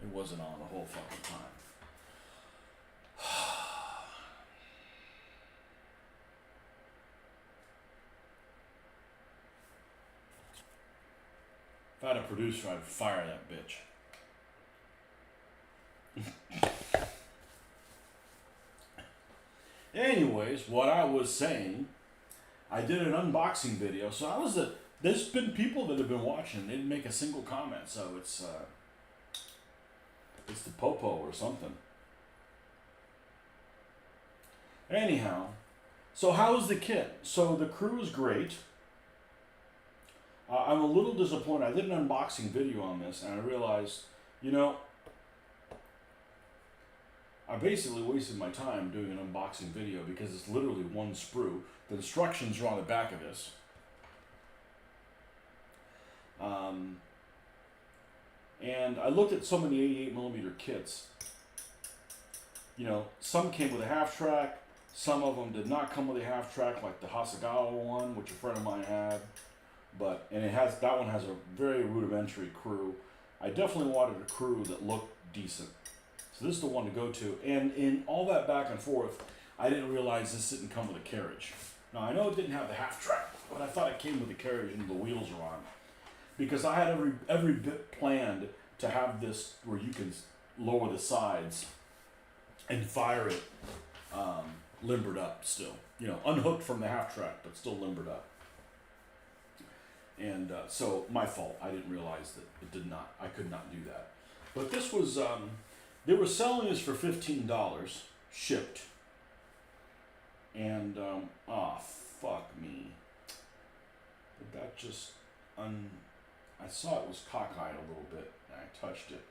It wasn't on the whole fucking time. If I had a producer, I'd fire that bitch. Anyways, what I was saying, I did an unboxing video, so there's been people that have been watching, they didn't make a single comment, so it's the popo or something. Anyhow, so how's the kit? So the crew is great. I'm a little disappointed. I did an unboxing video on this, and I realized, you know, I basically wasted my time doing an unboxing video because it's literally one sprue. The instructions are on the back of this. And I looked at some of the 88mm kits. You know, some came with a half track, some of them did not come with a half track, like the Hasegawa one, which a friend of mine had. And that one has a very rudimentary crew. I definitely wanted a crew that looked decent. So this is the one to go to. And in all that back and forth, I didn't realize this didn't come with a carriage. Now, I know it didn't have the half track, but I thought it came with a carriage and the wheels are on. Because I had every bit planned to have this where you can lower the sides and fire it limbered up still. You know, unhooked from the half track, but still limbered up. And so, my fault. I didn't realize that I could not do that. But this was, they were selling this for $15, shipped. And, fuck me. Did that just I saw it was cockeyed a little bit, and I touched it.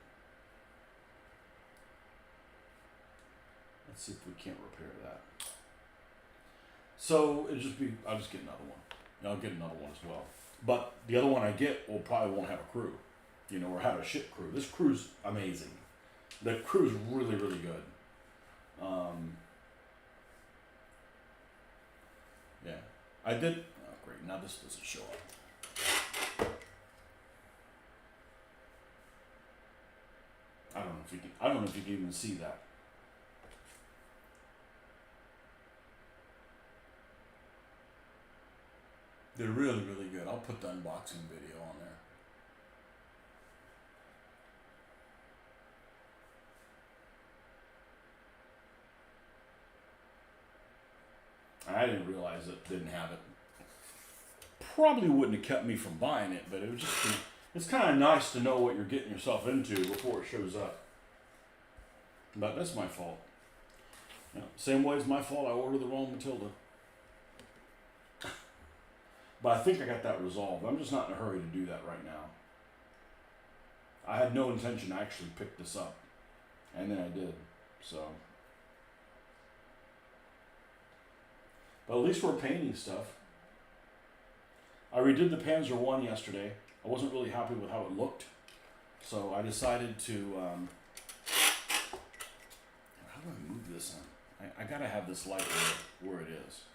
Let's see if we can't repair that. So, I'll just get another one. And I'll get another one as well. But the other one I get probably won't have a crew, you know, or have a shit crew. This crew's amazing. The crew's really, really good. Yeah, I did. Oh, great! Now this doesn't show up. I don't know if you can even see that. They're really, really good. I'll put the unboxing video on there. I didn't realize it didn't have it. Probably wouldn't have kept me from buying it, but it's kind of nice to know what you're getting yourself into before it shows up. But that's my fault. You know, same way it's my fault I ordered the wrong Matilda. But I think I got that resolved. I'm just not in a hurry to do that right now. I had no intention to actually pick this up. And then I did. So. But at least we're painting stuff. I redid the Panzer 1 yesterday. I wasn't really happy with how it looked. So I decided to... how do I move this on? I gotta have this light where it is.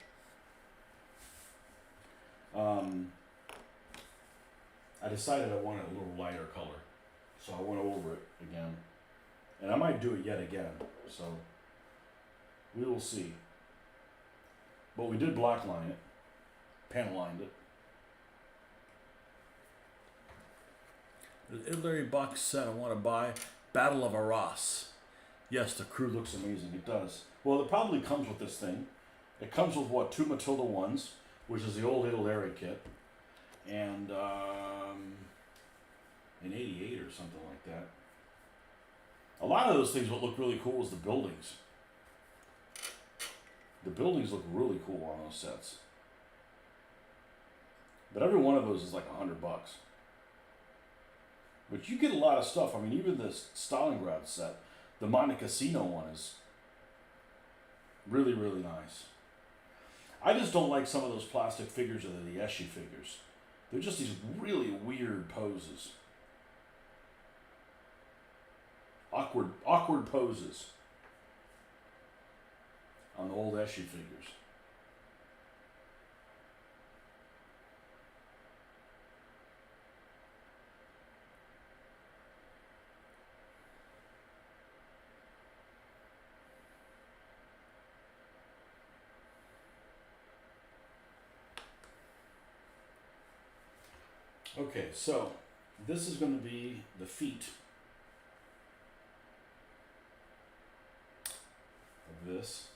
I decided I wanted a little lighter color, so I went over it again, and I might do it yet again, so we will see. But we did black line it, panel lined it. The Italy box set I want to buy, Battle of Arras. Yes, the crew looks amazing, it does. Well, it probably comes with this thing. It comes with, what, 2 Matilda 1s, which is the old Italy kit, and an 88 or something like that. A lot of those things, what look really cool is the buildings. The buildings look really cool on those sets. But every one of those is like $100. But you get a lot of stuff. I mean, even this Stalingrad set, the Monte Cassino one is really, really nice. I just don't like some of those plastic figures of the Eschi figures. They're just these really weird poses. Awkward poses on the old Eschi figures. Okay, so this is going to be the feet of this,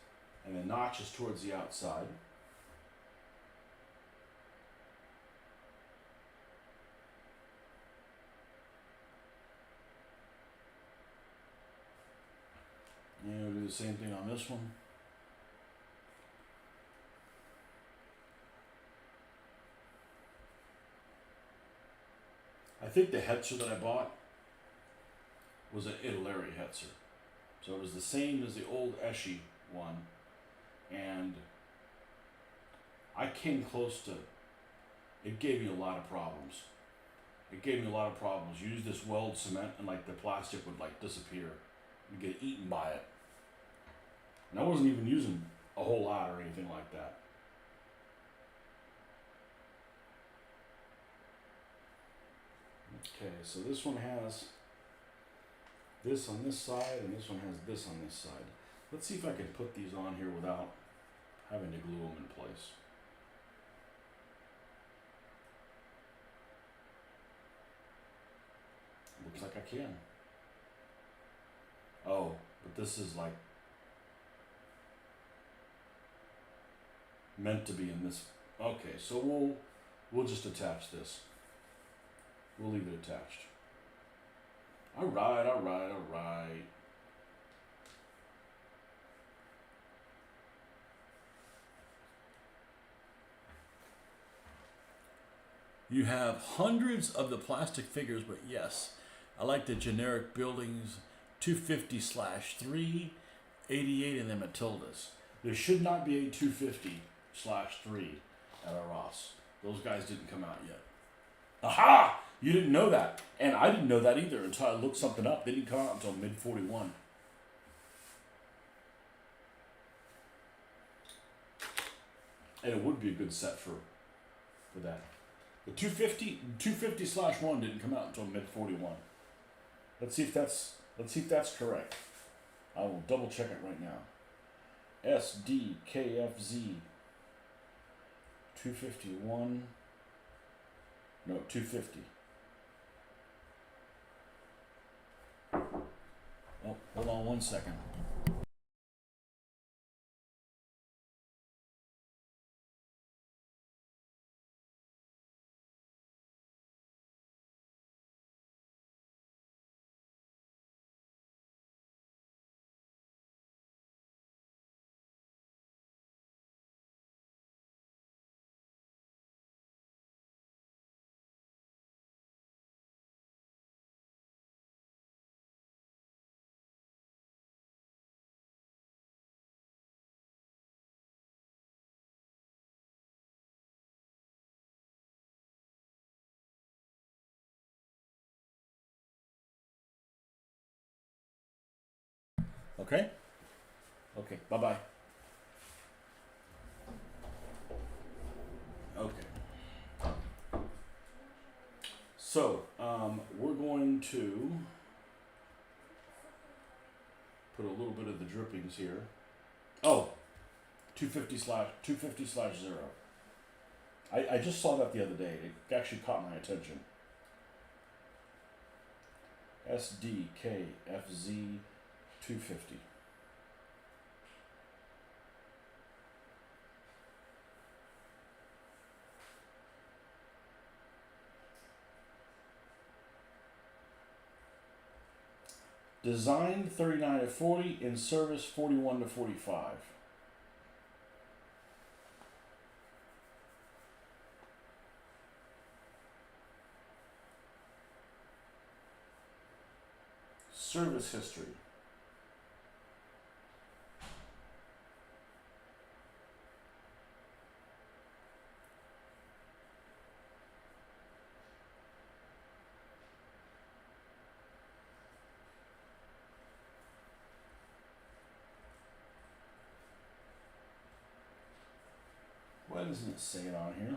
and the notch is towards the outside. And we'll do the same thing on this one. I think the Hetzer that I bought was an Italeri Hetzer. So it was the same as the old Eschi one. And I came close to, it gave me a lot of problems. It gave me a lot of problems. You use this weld cement and like the plastic would like disappear. You'd get eaten by it. And I wasn't even using a whole lot or anything like that. Okay, so this one has this on this side and this one has this on this side. Let's see if I can put these on here without having to glue them in place. Looks like I can. Oh, but this is like meant to be in this. Okay, so we'll just attach this. We'll leave it attached. All right, all right, all right. You have hundreds of the plastic figures, but yes, I like the generic buildings 250/3, 88, and then Matildas. There should not be a 250/3 at a Ross. Those guys didn't come out yet. Aha! You didn't know that. And I didn't know that either until I looked something up. They didn't come out until mid 41. And it would be a good set for that. The 250/1 didn't come out until mid 41. Let's see if that's correct. I will double check it right now. SDKFZ 251. No, 250. Oh, hold on one second. Okay? Okay, bye-bye. Okay. So, we're going to put a little bit of the drippings here. Oh, 250/0. I just saw that the other day. It actually caught my attention. SDKFZ 250. Designed 39-40, in service 41-45. Service history. Why doesn't it say it on here?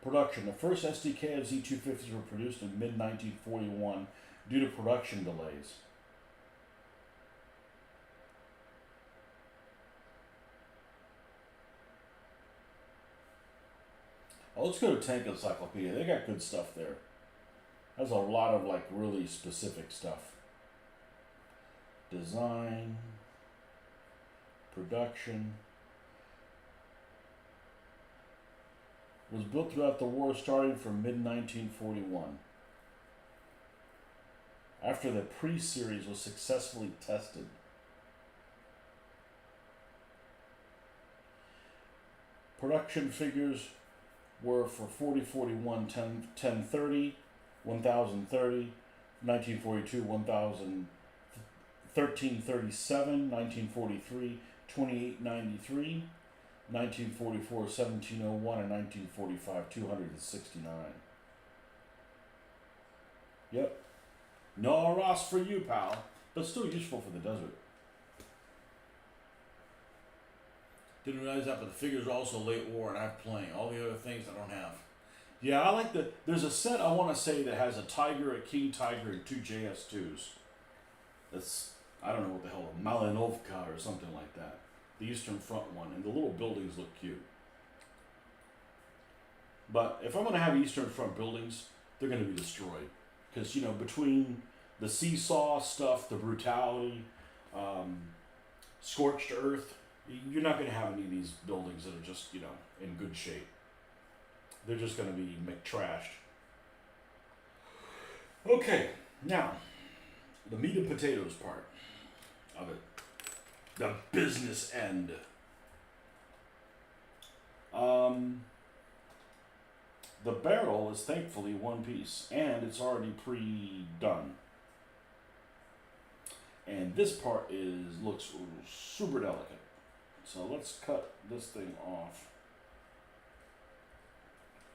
Production. The first SDK of Z250s were produced in mid-1941 due to production delays. Oh, let's go to Tank Encyclopedia. They got good stuff there. There's a lot of like really specific stuff. Design, production. Was built throughout the war starting from mid-1941. After the pre-series was successfully tested. Production figures were for 4041 1030, 1030, 1942 1337, 1943 2893, 1944 1701, and 1945 269. Yep. No Ross for you, pal, but still useful for the desert. Didn't realize that, but the figures are also late war, and I have plenty. All the other things I don't have. Yeah, I like the. There's a set I want to say that has a tiger, a king tiger, and 2 JS2s. That's, I don't know what the hell, a Malinovka or something like that. The Eastern Front one, and the little buildings look cute. But if I'm going to have Eastern Front buildings, they're going to be destroyed. Because, you know, between the seesaw stuff, the brutality, scorched earth, you're not going to have any of these buildings that are just, you know, in good shape. They're just going to be trashed. Okay, now, the meat and potatoes part of it. The business end. The barrel is thankfully one piece, and it's already pre-done. And this part looks super delicate. So let's cut this thing off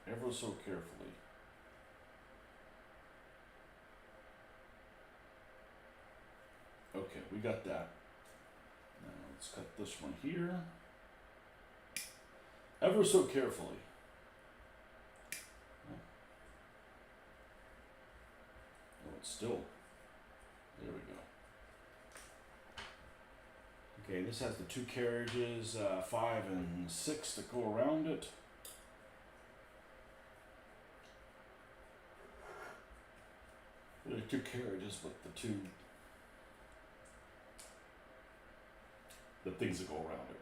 ever so carefully. Okay, we got that. Now let's cut this one here ever so carefully. Oh, it's still. There we go. Okay, this has the 2 carriages, 5 and 6 that go around it. There are 2 carriages, but the things that go around it,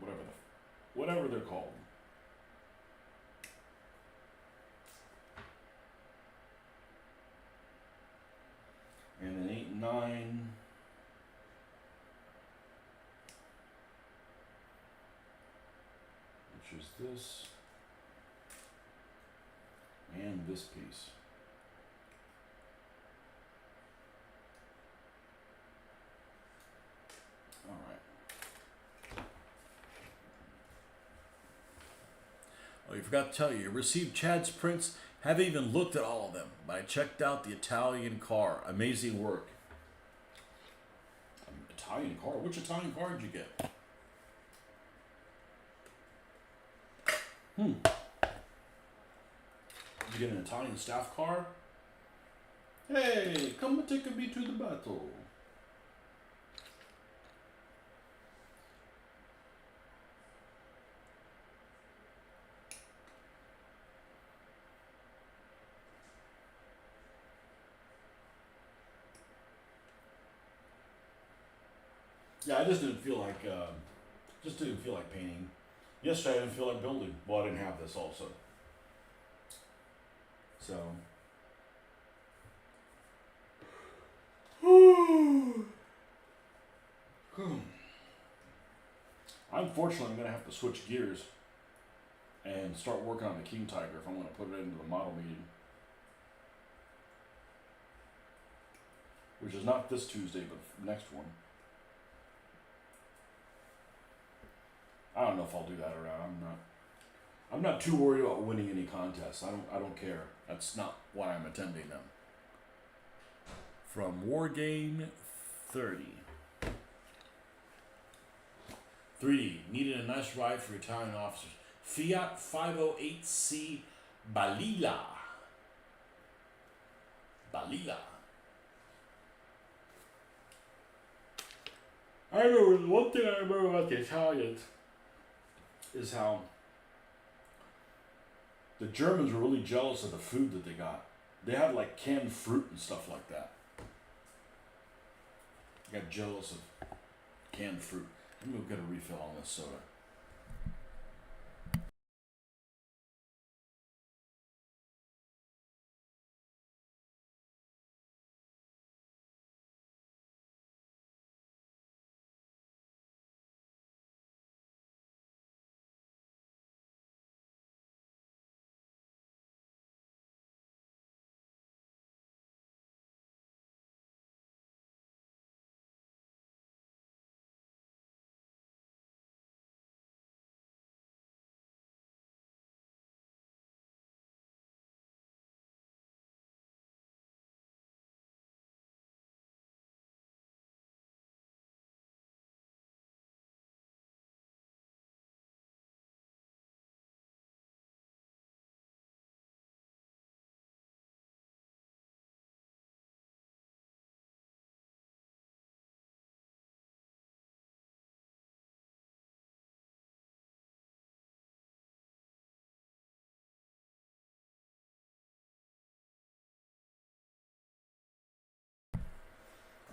whatever they're called. And an 8 and 9. Which is this. And this piece. All right. Oh, you forgot to tell you received Chad's prints. Haven't even looked at all of them, but I checked out the Italian car. Amazing work. Italian car? Which Italian car did you get? Did you get an Italian staff car? Hey, come and take me to the battle. Yeah, I just didn't feel like painting. Yesterday I didn't feel like building. Well, I didn't have this also. So. Unfortunately, I'm going to have to switch gears and start working on the King Tiger if I'm going to put it into the model meeting. Which is not this Tuesday, but next one. I don't know if I'll do that or not. I'm not too worried about winning any contests. I don't care. That's not why I'm attending them. From Wargame 30. 3. Needed a nice ride for Italian officers. Fiat 508C Balila. Balila. I remember one thing I remember about the Italians is how the Germans were really jealous of the food that they got. They had like canned fruit and stuff like that. They got jealous of canned fruit. I'm gonna get a refill on this soda.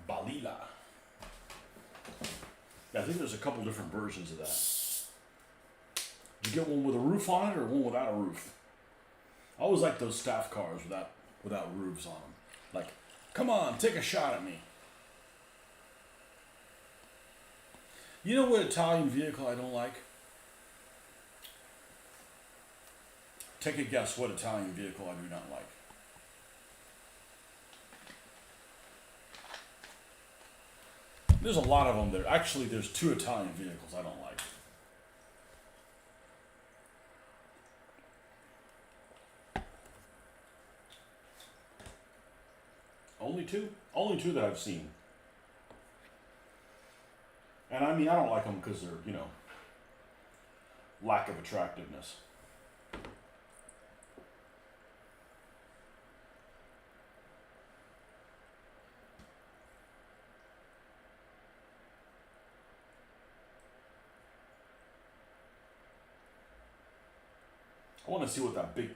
Balila. Yeah, I think there's a couple different versions of that. Did you get one with a roof on it or one without a roof? I always like those staff cars without roofs on them. Like, come on, take a shot at me. You know what Italian vehicle I don't like? Take a guess what Italian vehicle I do not like. There's a lot of them there. Actually, there's two Italian vehicles I don't like. Only two? Only two that I've seen. And I mean, I don't like them because they're, lack of attractiveness. I want to see what that big.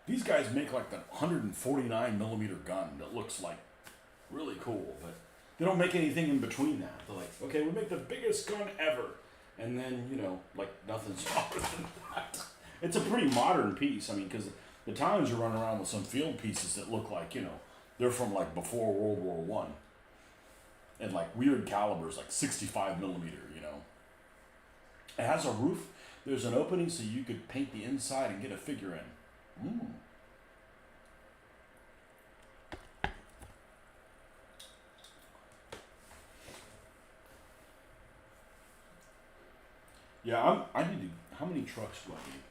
These guys make like the 149 millimeter gun that looks like really cool, but they don't make anything in between that. They're like, okay, we make the biggest gun ever, and then like nothing's smaller than that. It's a pretty modern piece. I mean, because the Italians are running around with some field pieces that look like they're from like before World War One, and like weird calibers, like 65 millimeter. It has a roof. There's an opening so you could paint the inside and get a figure in. Yeah, I need to. How many trucks do I need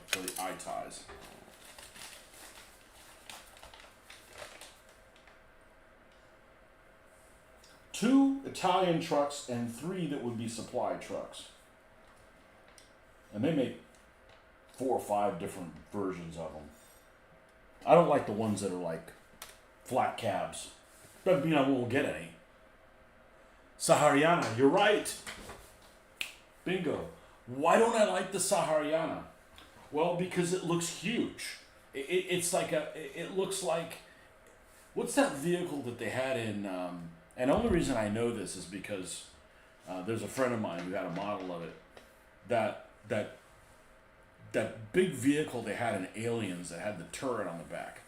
for the eye ties? Two Italian trucks and three that would be supply trucks. And they make 4 or 5 different versions of them. I don't like the ones that are like flat cabs. Doesn't mean I won't get any. Sahariana, you're right. Bingo. Why don't I like the Sahariana? Well, because it looks huge. It's like it looks like, what's that vehicle that they had in, and the only reason I know this is because there's a friend of mine who had a model of it, that big vehicle they had in Aliens that had the turret on the back.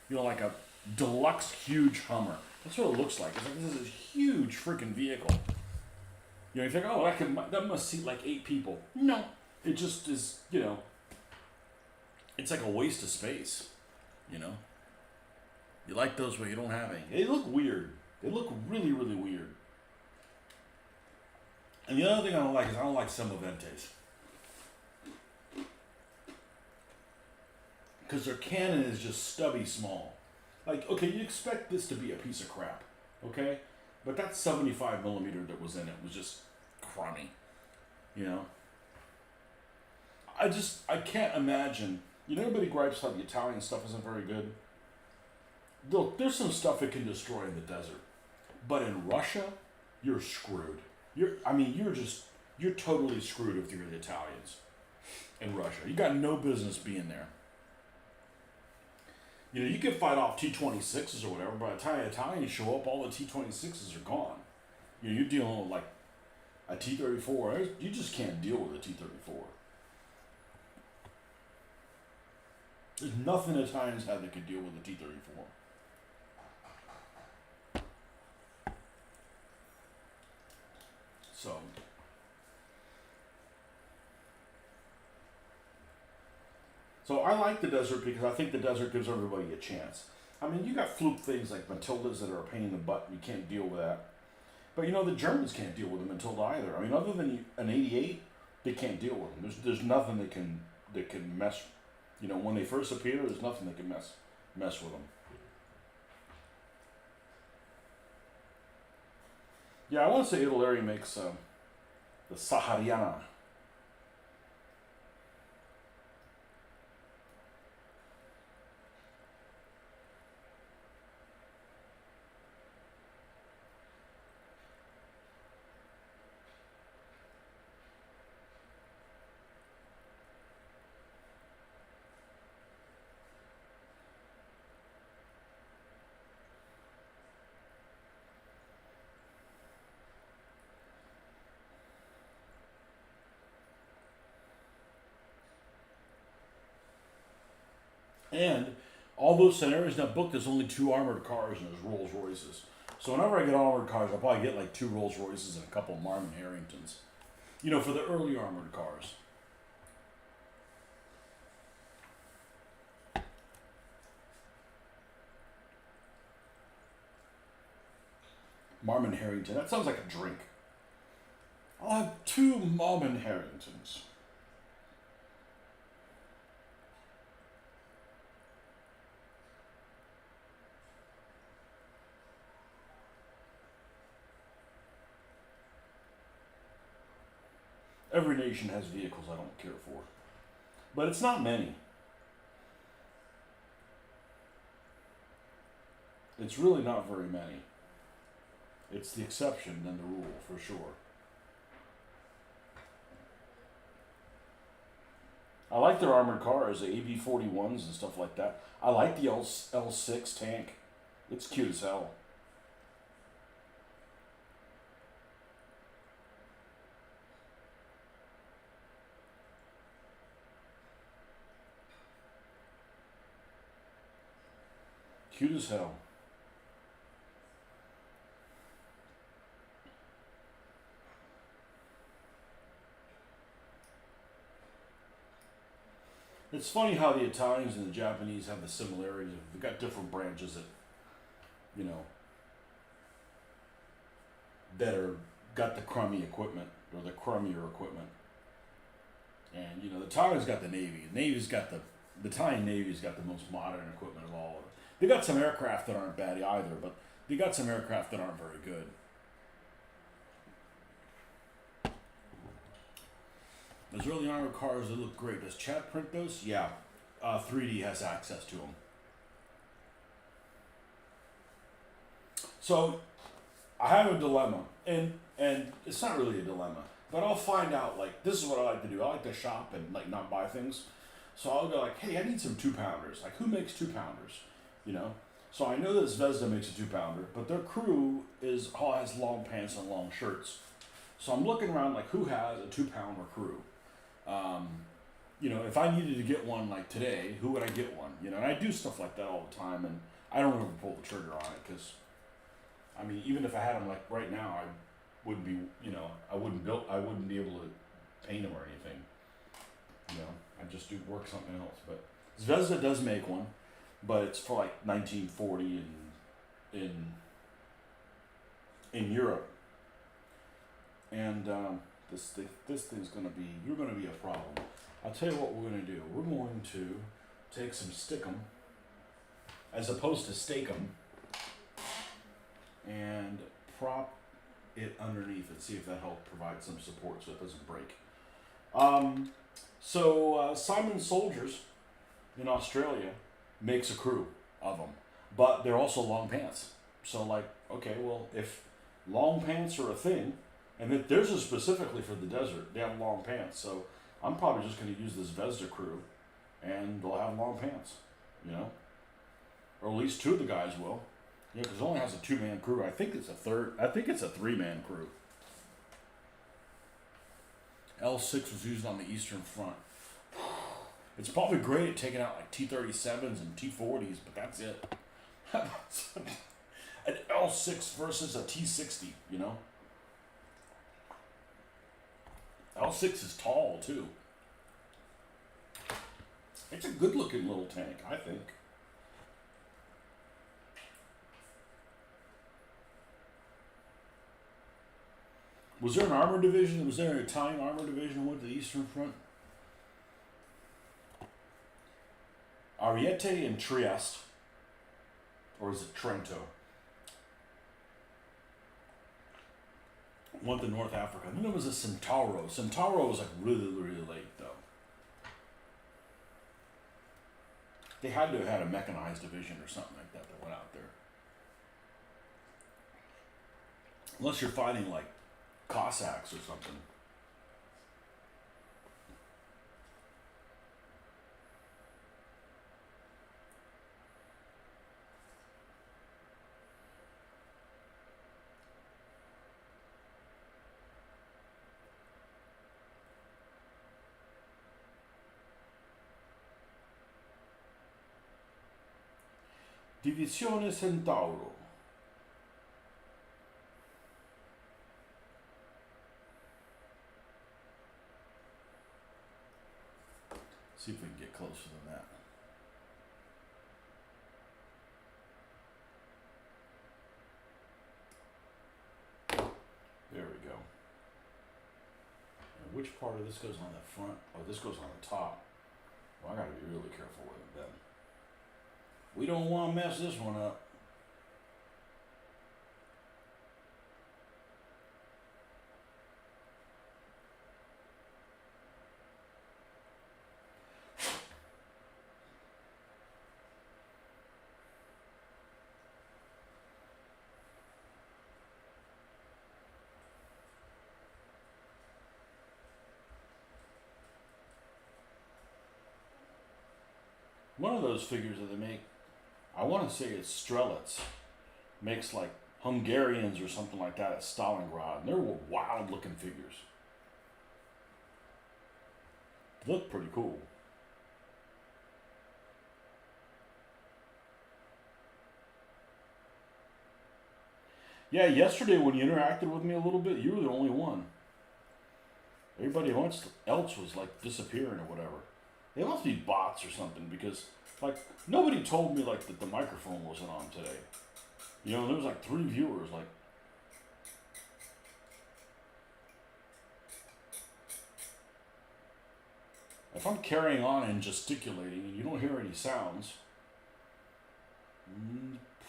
Like a deluxe huge Hummer. That's what it looks like. It's like this is a huge freaking vehicle. You think, oh, that must seat like 8 people. No, it just is. It's like a waste of space. You like those where you don't have any. They look weird. They look really, really weird. And the other thing I don't like is I don't like Semoventes. Because their cannon is just stubby small. Like, okay, you expect this to be a piece of crap, okay? But that 75 millimeter that was in it was just crummy, I can't imagine You know, everybody gripes how the Italian stuff isn't very good. Look, there's some stuff it can destroy in the desert, but in Russia, you're screwed. You're totally screwed if you're the Italians in Russia. You got no business being there. You know, you can fight off T-26s or whatever, but by the time the Italians show up, all the T-26s are gone. You know, you're dealing with like a T-34. You just can't deal with a T-34. There's nothing the Italians have that could deal with a T-34. So I like the desert because I think the desert gives everybody a chance. I mean, you got fluke things like Matildas that are a pain in the butt. You can't deal with that. But you know, the Germans can't deal with a Matilda either. I mean, other than an 88, they can't deal with them. There's nothing that can mess. You know, when they first appear, there's nothing that can mess with them. Yeah, I want to say Italy makes the Sahariana. And all those scenarios in that book, there's only 2 armored cars and there's Rolls Royces. So whenever I get armored cars, I'll probably get like 2 Rolls Royces and a couple of Marmon Harringtons. You know, for the early armored cars. Marmon Harrington. That sounds like a drink. I'll have 2 Marmon Harringtons. Every nation has vehicles I don't care for. But it's not many. It's really not very many. It's the exception than the rule, for sure. I like their armored cars, the AB-41s and stuff like that. I like the L6 tank. It's cute as hell. Cute as hell. It's funny how the Italians and the Japanese have the similarities. They've got different branches that, you know, that are got the crummy equipment or the crummier equipment. And you know, the Italians got the Navy. The Italian Navy's got the most modern equipment of all of it. They got some aircraft that aren't bad either, but they got some aircraft that aren't very good. Those early armored cars, they look great. Does Chad print those? Yeah. 3D has access to them. So, I have a dilemma, and it's not really a dilemma, but I'll find out, like, this is what I like to do. I like to shop and, like, not buy things. So I'll go like, hey, I need some 2-pounders. Like, who makes 2-pounders? You know? So I know that Zvezda makes a 2-pounder, but their crew all has long pants and long shirts. So I'm looking around like, who has a 2-pounder crew? You know, if I needed to get one like today, who would I get one? You know, and I do stuff like that all the time, and I don't ever pull the trigger on it because, I mean, even if I had them like right now, I wouldn't be, you know, I wouldn't be able to paint them or anything. You know, I just do work something else. But Zvezda does make one, but it's for like 1940 in Europe, and this thing's you're gonna be a problem. I'll tell you what we're gonna do. We're going to take some stickum, as opposed to steakum, and prop it underneath it. See if that helps provide some support so it doesn't break. Simon Soldiers in Australia makes a crew of them, but they're also long pants. So like, okay, well, if long pants are a thing, and that theirs is specifically for the desert, they have long pants. So I'm probably just going to use this Vesda crew, and they'll have long pants, you know, or at least two of the guys will. Yeah, because it only has a two-man crew. I think it's a third. I think it's a three-man crew. L6 was used on the Eastern Front. It's probably great at taking out like T-37s and T-40s, but that's it. An L6 versus a T-60, you know? L6 is tall, too. It's a good-looking little tank, I think. Was there an armor division? Was there an Italian armor division that went to the Eastern Front? Ariete and Trieste. Or is it Trento? Went to North Africa. I think it was a Centauro. Centauro was like really, really late, though. They had to have had a mechanized division or something like that that went out there. Unless you're fighting like Cossacks or something. Divisione Centauro. See if we can get closer than that. There we go. And which part of this goes on the front? Oh, this goes on the top. Well, I gotta be really careful with it then. We don't want to mess this one up. One of those figures that they make, I want to say it's Strelitz, makes like Hungarians or something like that at Stalingrad. And they're wild looking figures. They look pretty cool. Yeah, yesterday when you interacted with me a little bit, you were the only one. Everybody else was like disappearing or whatever. They must be bots or something because like nobody told me like that the microphone wasn't on today. You know, there was like 3 viewers. Like, if I'm carrying on and gesticulating and you don't hear any sounds,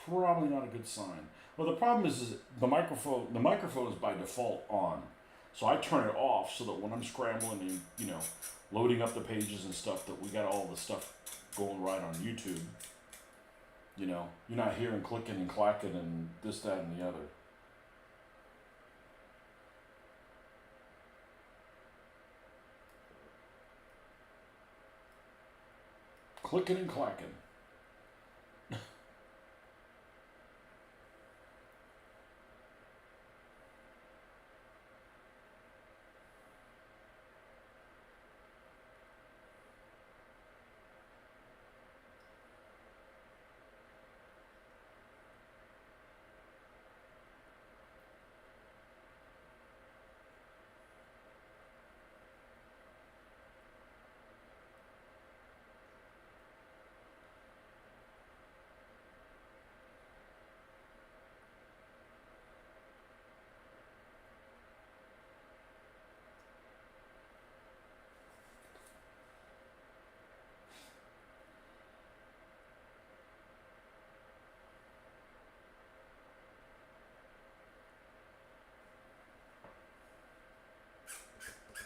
probably not a good sign. Well, the problem is the microphone is by default on. So I turn it off so that when I'm scrambling and, you know, loading up the pages and stuff, that we got all the stuff going right on YouTube. You know, you're not hearing clicking and clacking and this, that, and the other. Clicking and clacking.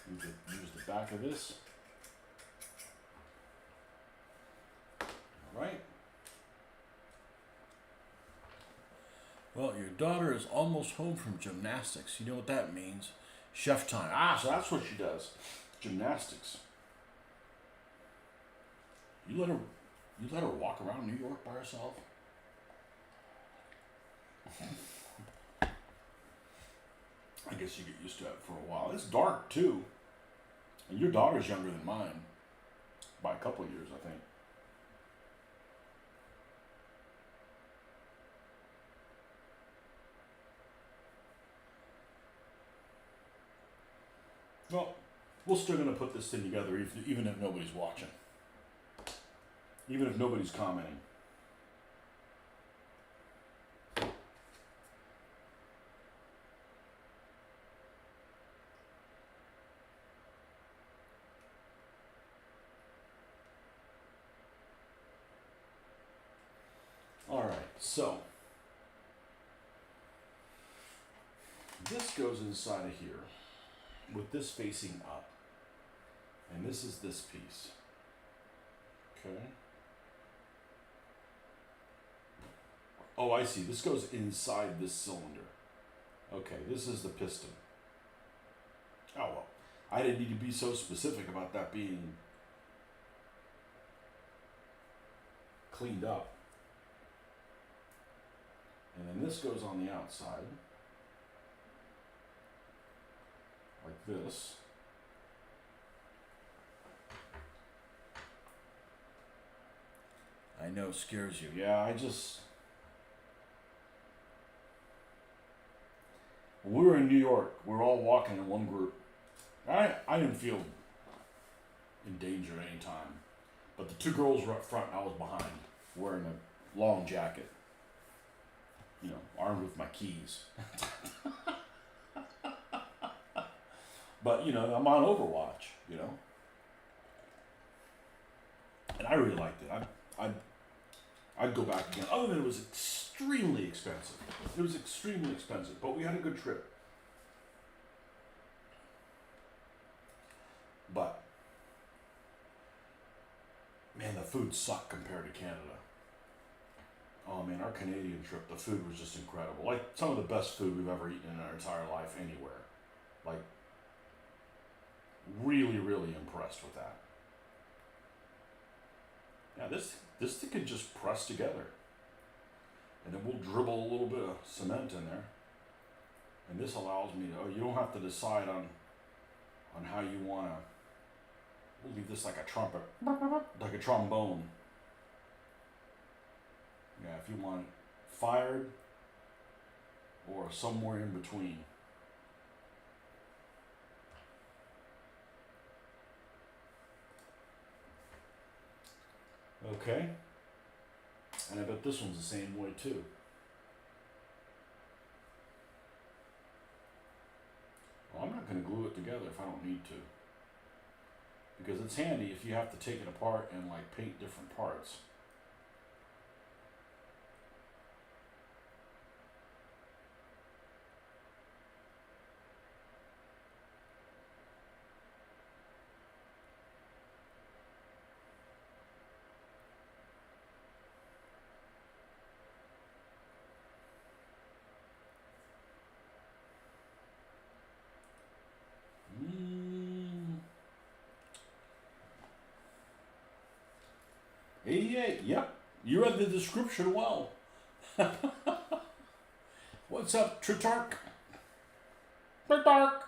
You could use the back of this. Well, your daughter is almost home from gymnastics. You know what that means? Chef time. Ah, so that's what she does. Gymnastics. You let her walk around New York by herself? I guess you get used to it for a while. It's dark too. And your daughter's younger than mine. By a couple of years, I think. Well, we're still going to put this thing together even if nobody's watching. Even if nobody's commenting. Alright, so this goes inside of here with this facing up. And this is this piece. Okay. Oh, I see. This goes inside this cylinder. Okay, this is the piston. Oh, well. I didn't need to be so specific about that being cleaned up. And then this goes on the outside. Like this. I know, scares you. Yeah, when we were in New York, we were all walking in one group. I didn't feel in danger at any time. But the two girls were up front and I was behind, wearing a long jacket. You know, armed with my keys. But, you know, I'm on Overwatch, you know. And I really liked it. I'd go back again. Other than it was extremely expensive. It was extremely expensive, but we had a good trip. But, man, the food sucked compared to Canada. Oh man, our Canadian trip, the food was just incredible. Like some of the best food we've ever eaten in our entire life anywhere. Like, really, really impressed with that. Yeah, this thing can just press together. And then we'll dribble a little bit of cement in there. And this allows me to, you don't have to decide on how you want to, we'll leave this like a trumpet, like a trombone. Yeah, if you want it fired or somewhere in between. Okay. And I bet this one's the same way too. Well, I'm not going to glue it together if I don't need to. Because it's handy if you have to take it apart and like paint different parts. Mm. 88, yep. You read the description well. What's up, Tritark? Tritark!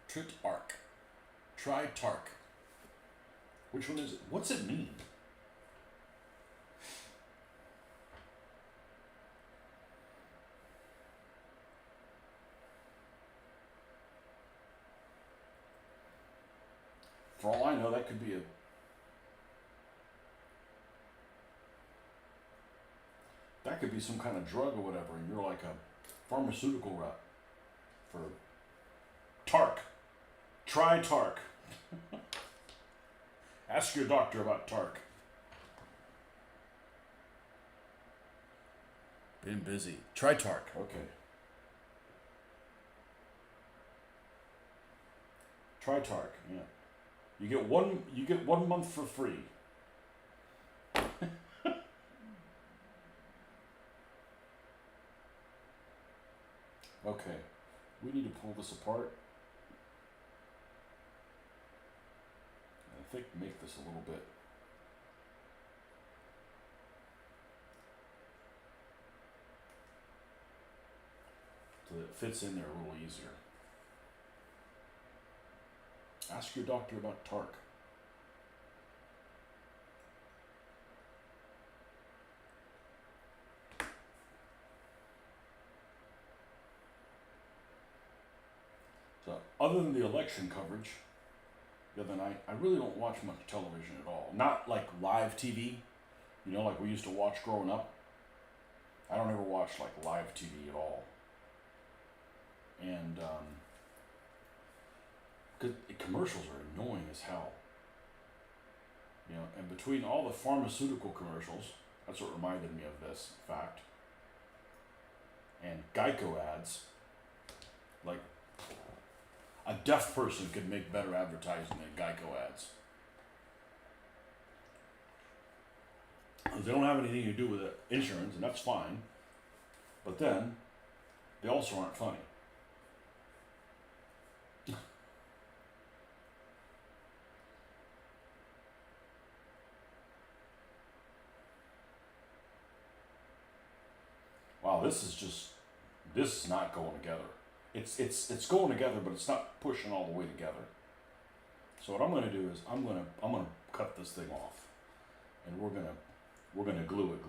Tritark. Tritark. Which one is it? What's it mean? For all I know, that could be some kind of drug or whatever, and you're like a pharmaceutical rep for Tark. Try Tark. Ask your doctor about Tark. Been busy. Try Tark. Okay. Try Tark, yeah. You get one month for free. Okay, we need to pull this apart. I think make this a little bit. So that it fits in there a little easier. Ask your doctor about TARC. So other than the election coverage, the other night, I really don't watch much television at all. Not like live TV, you know, like we used to watch growing up. I don't ever watch like live TV at all. And cause commercials are annoying as hell. You know, and between all the pharmaceutical commercials, that's what reminded me of this fact. And Geico ads, like a deaf person could make better advertising than Geico ads. They don't have anything to do with insurance, and that's fine. But then, they also aren't funny. Wow, this is not going together. It's going together, but it's not pushing all the way together. So what I'm going to do is I'm going to cut this thing off, and we're going to glue it.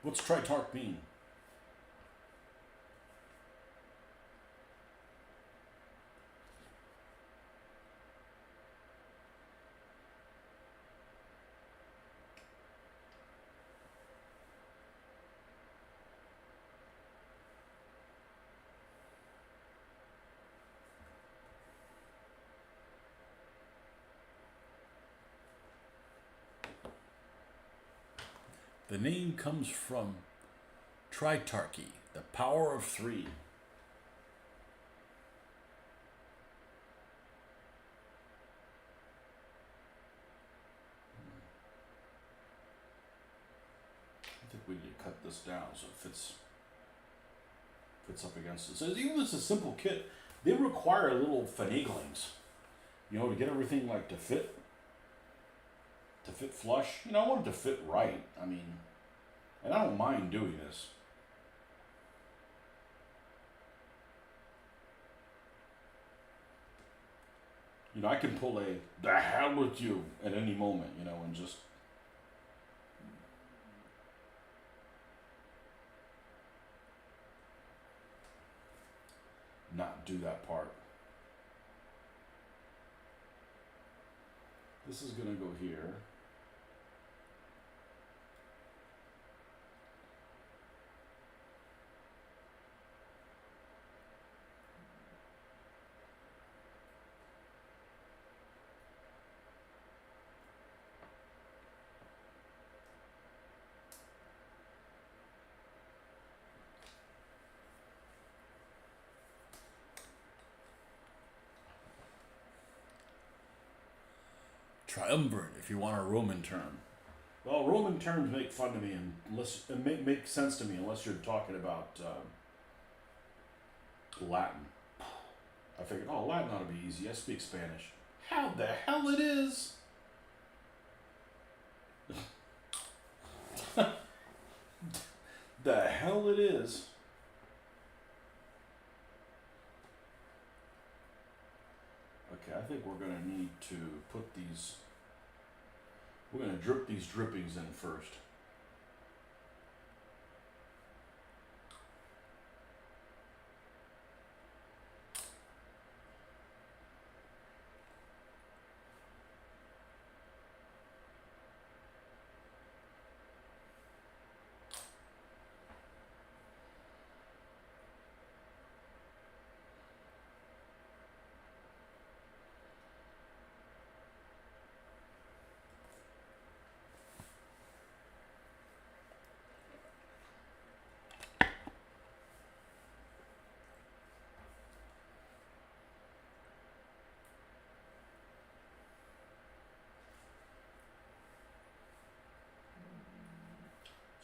What's TriTarc mean? The name comes from tritarchy, the power of three. I think we need to cut this down so it fits up against it. So even this is a simple kit, they require little finaglings, you know, to get everything like to fit flush. You know, I want it to fit right. I mean, and I don't mind doing this. You know, I can pull the hell with you at any moment, you know, and just not do that part. This is gonna go here. Triumvirate, if you want a Roman term. Well, Roman terms make fun of me unless it make sense to me unless you're talking about Latin. I figured, oh, Latin ought to be easy. I speak Spanish. How the hell it is? The hell it is. Okay, I think we're gonna need to put these. We're gonna drip these drippings in first.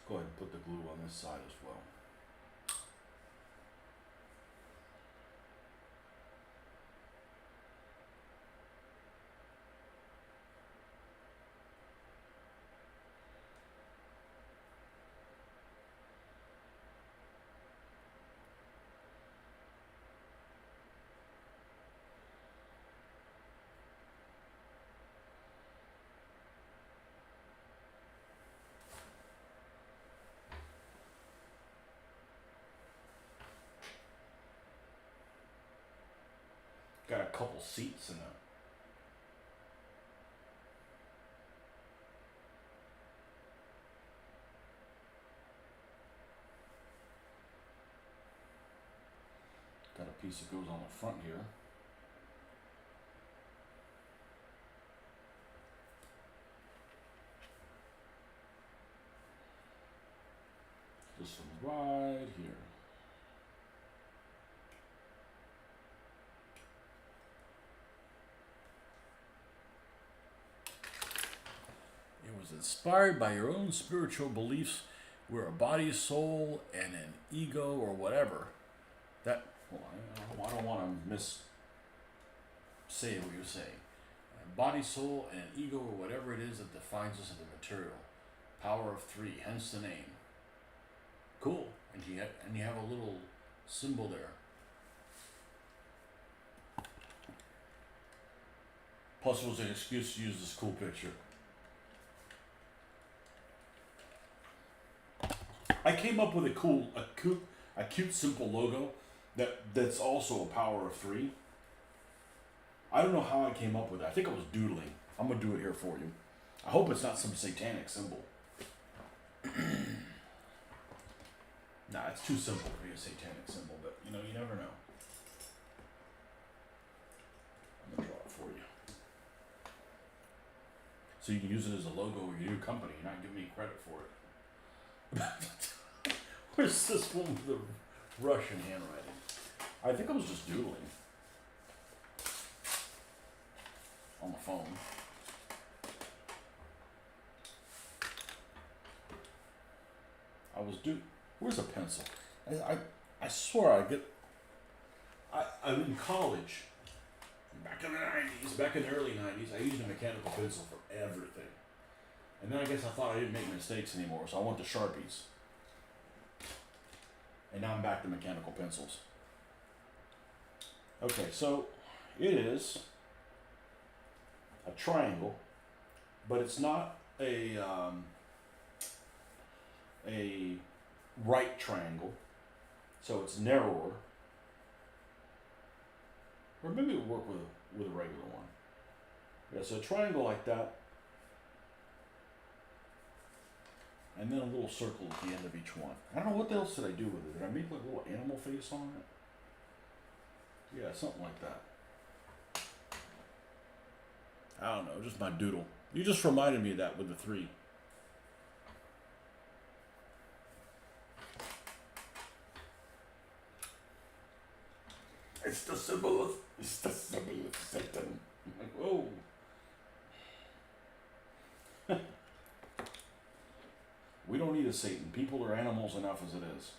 go ahead and put the glue on this side as well. Got a couple seats in it. Got a piece that goes on the front here. This one right here. It was inspired by your own spiritual beliefs. We're a body, soul, and an ego, or whatever. That Well, I don't want to say what you're saying. A body, soul, and an ego, or whatever it is that defines us as a material. Power of three, hence the name. Cool. And you have a little symbol there. Plus, it was an excuse to use this cool picture. I came up with a cute, simple logo that's also a power of three. I don't know how I came up with it. I think I was doodling. I'm gonna do it here for you. I hope it's not some satanic symbol. Nah, it's too simple to be a satanic symbol, but you never know. I'm gonna draw it for you. So you can use it as a logo of your new company. You're not giving me credit for it. Where's this one with the Russian handwriting? I think I was just doodling on the phone. Where's a pencil? I swear I'm in college. Back in the early 90s, I used a mechanical pencil for everything. And then I guess I thought I didn't make mistakes anymore, so I went to Sharpies. And now I'm back to mechanical pencils. Okay, so it is a triangle, but it's not a right triangle, so it's narrower. Or maybe it would work with a regular one. Yeah, so a triangle like that, and then a little circle at the end of each one. I don't know what else did I do with it. Did I make like a little animal face on it? Yeah, something like that. I don't know, just my doodle. You just reminded me of that with the three. It's the symbol of Satan. I'm like, whoa. We don't need a Satan. People are animals enough as it is.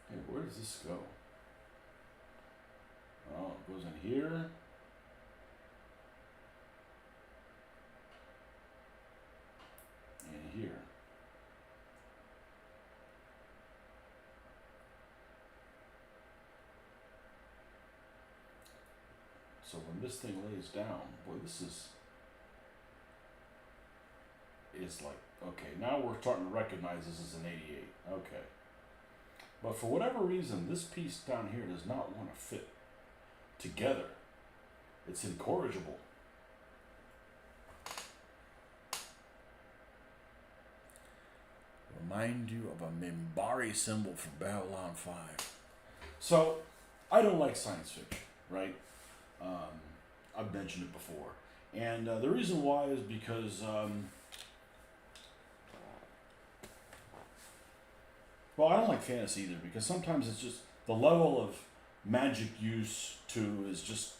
Hey, where does this go? Oh, it goes in here. And here. So when this thing lays down, boy, this is like, okay, now we're starting to recognize this as an 88. Okay. But for whatever reason, this piece down here does not want to fit together. It's incorrigible. remind you of a Mimbari symbol from Babylon 5. So, I don't like science fiction, right? I've mentioned it before. And the reason why is because, well, I don't like fantasy either because sometimes it's just the level of magic use too is just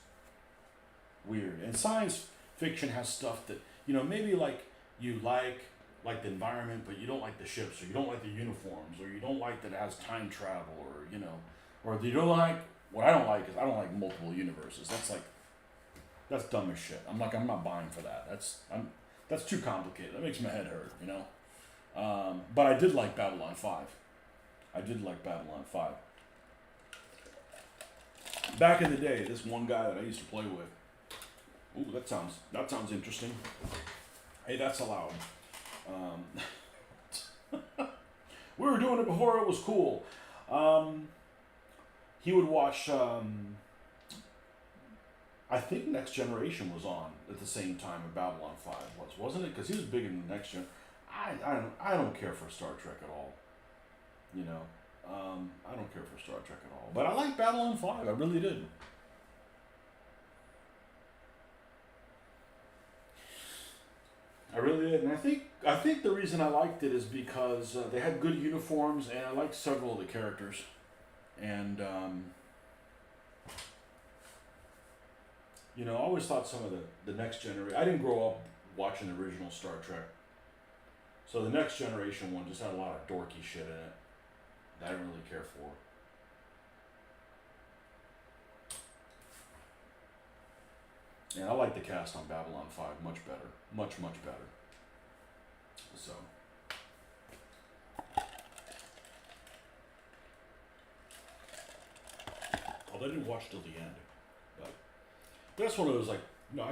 weird. And science fiction has stuff that, maybe like you like the environment, but you don't like the ships, or you don't like the uniforms, or you don't like that it has time travel, or you don't like, what I don't like is I don't like multiple universes. That's dumb as shit. I'm not buying for that. That's too complicated. That makes my head hurt. But I did like Babylon 5. I did like Babylon 5. Back in the day, this one guy that I used to play with. Ooh, that sounds interesting. Hey, that's allowed. We were doing it before it was cool. He would watch. I think Next Generation was on at the same time as Babylon 5 wasn't it? Because he was big in the Next Gen. I don't care for Star Trek at all. I don't care for Star Trek at all. But I like Babylon 5. I really did. I really did, and I think the reason I liked it is because they had good uniforms, and I liked several of the characters, and I always thought some of the Next Generation. I didn't grow up watching the original Star Trek, so the Next Generation one just had a lot of dorky shit in it that I didn't really care for. And I like the cast on Babylon 5 much better. Much, much better. So. Although I didn't watch till the end. But that's one of those, I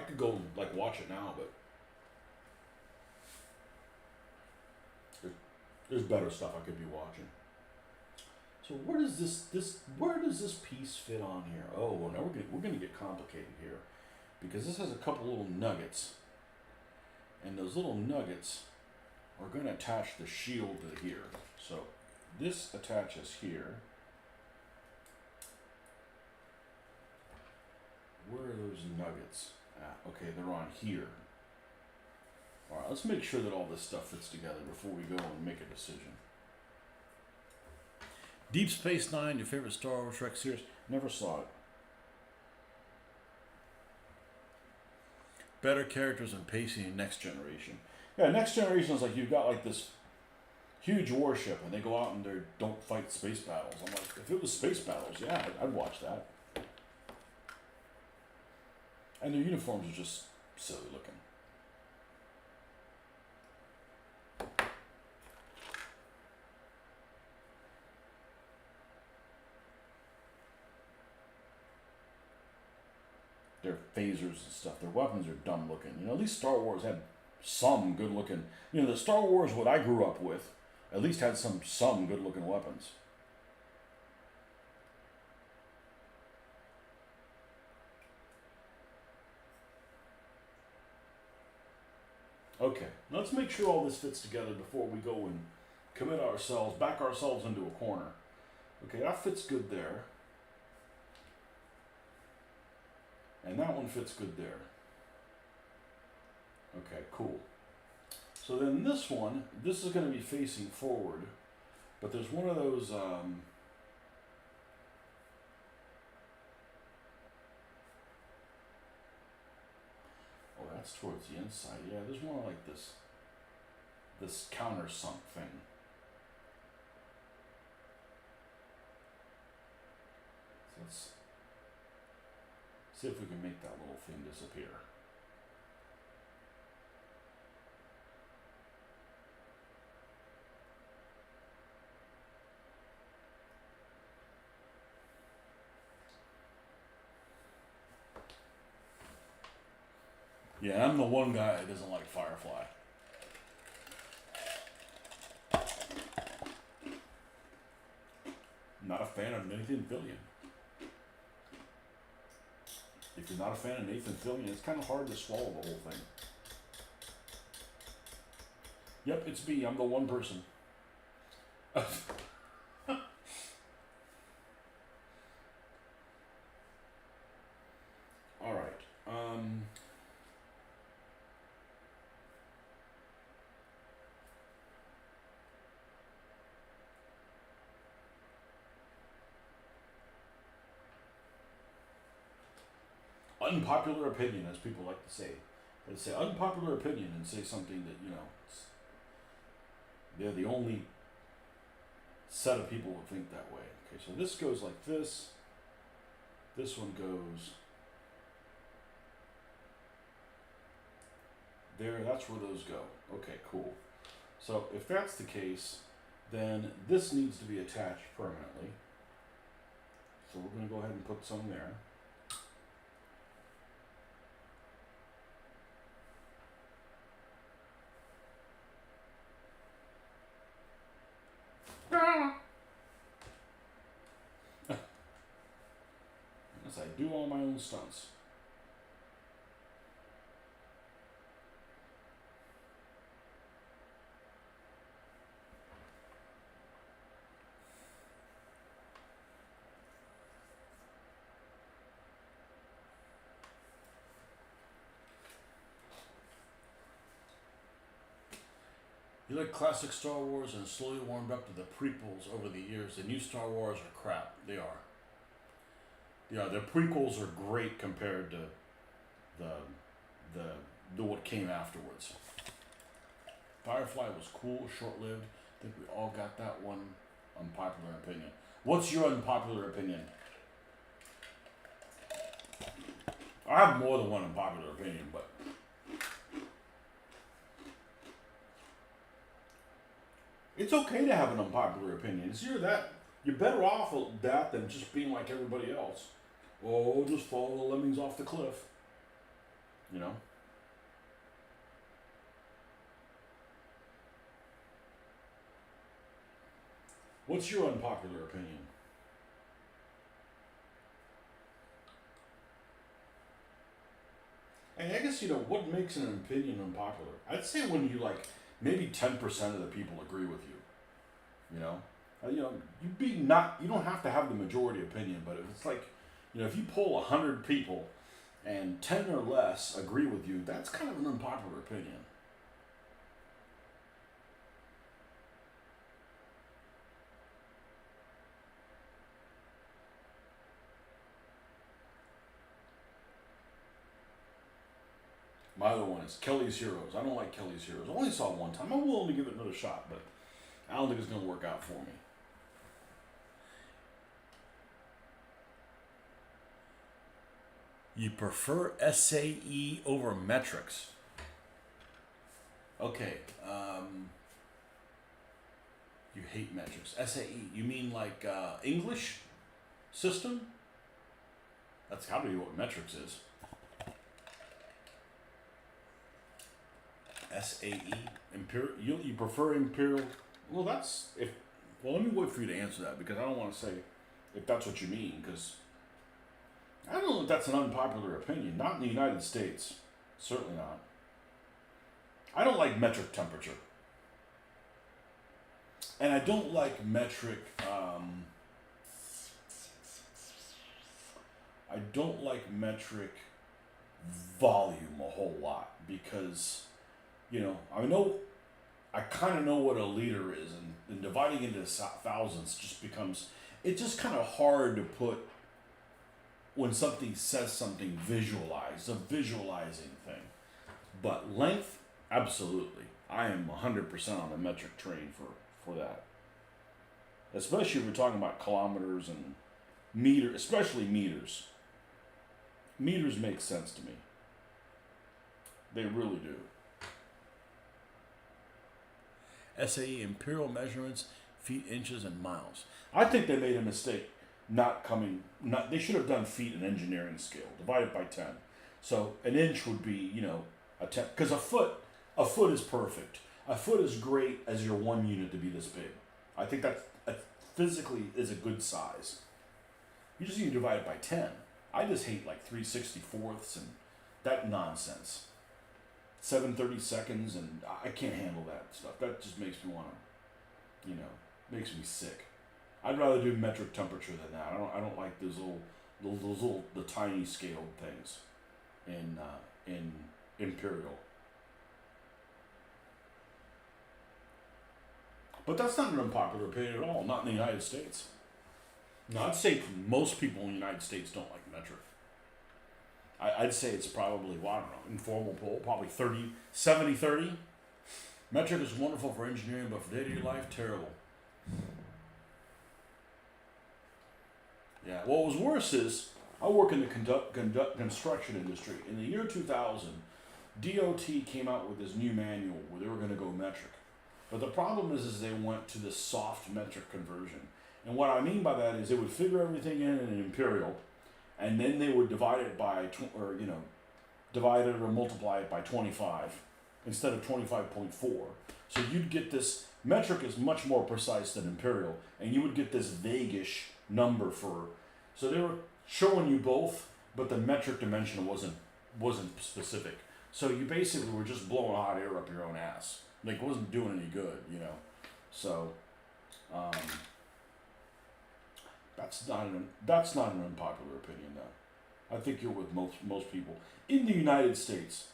could go and, watch it now, but there's better stuff I could be watching. So where does this piece fit on here? Oh, well, now we're gonna get complicated here. Because this has a couple little nuggets, and those little nuggets are going to attach the shield to here. So this attaches here. Where are those nuggets at? Okay, they're on here. Alright, let's make sure that all this stuff fits together before we go and make a decision. Deep Space Nine, your favorite Star Wars Trek series? Never saw it. Better characters and pacing in Next Generation. Yeah, Next Generation is you've got this huge warship and they go out and they don't fight space battles. I'm like, if it was space battles, yeah, I'd watch that. And their uniforms are just silly looking. Their phasers and stuff, their weapons are dumb looking. At least Star Wars had some good looking. The Star Wars what I grew up with, at least had some good looking weapons. Okay, let's make sure all this fits together before we go and back ourselves into a corner. Okay, that fits good there. And that one fits good there. Okay, cool. So then this is going to be facing forward, but there's one of those, oh, that's towards the inside. Yeah, there's one like this countersunk thing. So let's see if we can make that little thing disappear. Yeah, I'm the one guy that doesn't like Firefly. Not a fan of Nathan Fillion. If you're not a fan of Nathan Fillion, it's kind of hard to swallow the whole thing. Yep, it's me. I'm the one person. All right. unpopular opinion, as people like to say. They say unpopular opinion and say something that, they're the only set of people who think that way. Okay, so this goes like this. This one goes there. That's where those go. Okay, cool. So if that's the case, then this needs to be attached permanently. So we're going to go ahead and put some there. As I do all my own stunts. You like classic Star Wars and slowly warmed up to the prequels over the years. The new Star Wars are crap. They are. Yeah, the prequels are great compared to the what came afterwards. Firefly was cool, short-lived. I think we all got that one. Unpopular opinion. What's your unpopular opinion? I have more than one unpopular opinion, but It's okay to have an unpopular opinion. You're better off with that than just being like everybody else. Oh, just follow the lemmings off the cliff. You know? What's your unpopular opinion? And I guess, what makes an opinion unpopular? I'd say when you maybe 10% of the people agree with you. You know? You don't have to have the majority opinion, but if it's if you poll 100 people and 10 or less agree with you, that's kind of an unpopular opinion. My other one is Kelly's Heroes. I don't like Kelly's Heroes. I only saw it one time. I'm willing to give it another shot, but I don't think it's going to work out for me. you prefer SAE over metrics. Okay. You hate metrics. SAE. You mean like English system? That's got to be what metrics is. SAE. Imperial. You prefer Imperial? Well, let me wait for you to answer that, because I don't want to say if that's what you mean, because I don't know if that's an unpopular opinion. Not in the United States. Certainly not. I don't like metric temperature. And I don't like metric, I don't like metric volume a whole lot, because, I kind of know what a liter is, and dividing into thousands it's just kind of hard to put when something says something visualized, a visualizing thing. But length, absolutely. I am 100% on the metric train for that. Especially if we're talking about kilometers and meters, especially meters. Meters make sense to me. They really do. SAE, imperial measurements, feet, inches, and miles. I think they made a mistake they should have done feet in engineering scale, divided by 10. So an inch would be, a 10, because a foot is perfect. A foot is great as your one unit to be this big. I think that physically is a good size. You just need to divide it by 10. I just hate 3/64ths and that nonsense. 7/32, and I can't handle that stuff. That just makes me want to, makes me sick. I'd rather do metric temperature than that. I don't like those little the tiny scaled things in imperial. But that's not an unpopular opinion at all. Not in the United States. No, I'd say most people in the United States don't like metric. I'd say it's probably, well, I don't know, informal poll, probably 30, 70, 30. Metric is wonderful for engineering, but for day-to-day life, terrible. Yeah, what was worse is, I work in the construction industry. In the year 2000, DOT came out with this new manual where they were going to go metric. But the problem is they went to this soft metric conversion. And what I mean by that is they would figure everything in an imperial, and then they would divide it by, divide it or multiply it by 25 instead of 25.4. So you'd get this, metric is much more precise than imperial, and you would get this vaguish number for, so they were showing you both, but the metric dimension wasn't specific. So you basically were just blowing hot air up your own ass. Like, it wasn't doing any good, So, that's not an unpopular opinion, though. I think you're with most people in the United States.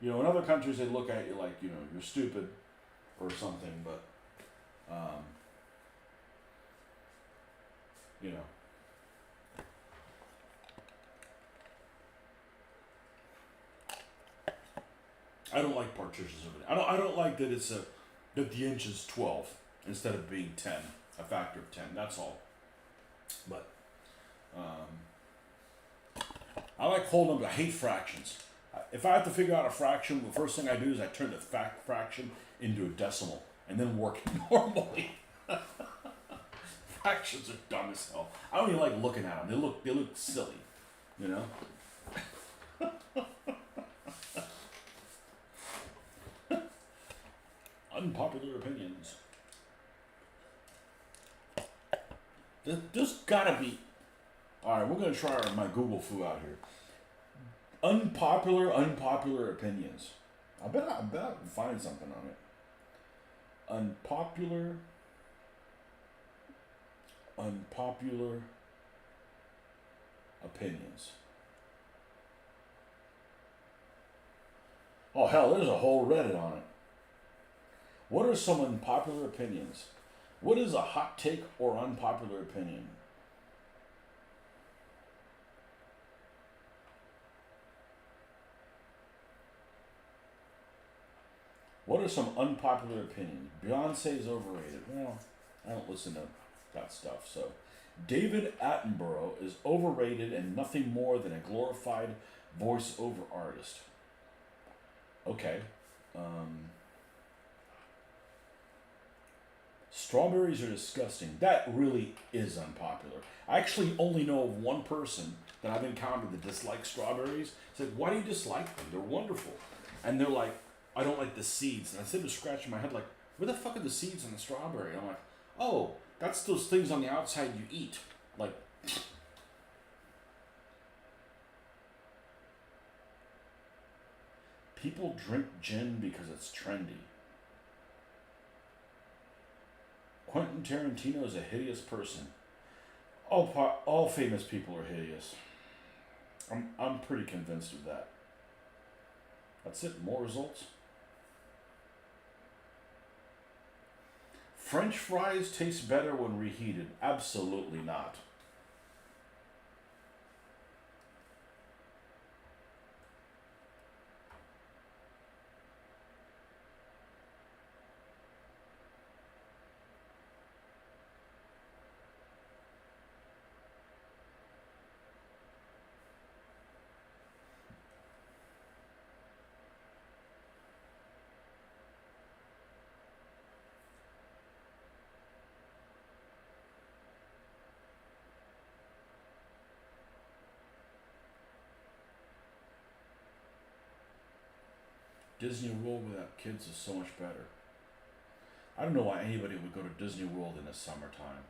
In other countries they look at you like you're stupid or something, but I don't like partitions of it. I don't like that that the inch is 12 instead of being 10, a factor of 10. That's all. But I like whole numbers. I hate fractions. If I have to figure out a fraction, the first thing I do is I turn the fraction into a decimal and then work it normally. Fractions are dumb as hell. I don't even like looking at them. They look silly, Unpopular opinions. There's gotta be. Alright, we're gonna try my Google foo out here. Unpopular opinions. I bet I can find something on it. Unpopular opinions. Oh hell, there's a whole Reddit on it. What are some unpopular opinions? What is a hot take or unpopular opinion? What are some unpopular opinions? Beyonce is overrated. Well, I don't listen to that stuff, so. David Attenborough is overrated and nothing more than a glorified voice-over artist. Okay. Strawberries are disgusting. That really is unpopular. I actually only know of one person that I've encountered that dislikes strawberries. It's like, why do you dislike them? They're wonderful. And they're like, I don't like the seeds. And I sit there scratching my head like, where the fuck are the seeds in the strawberry? And I'm like, oh, that's those things on the outside you eat. Like, people drink gin because it's trendy. Quentin Tarantino is a hideous person. All famous people are hideous. I'm pretty convinced of that. That's it. More results. French fries taste better when reheated. Absolutely not. Disney World without kids is so much better. I don't know why anybody would go to Disney World in the summertime.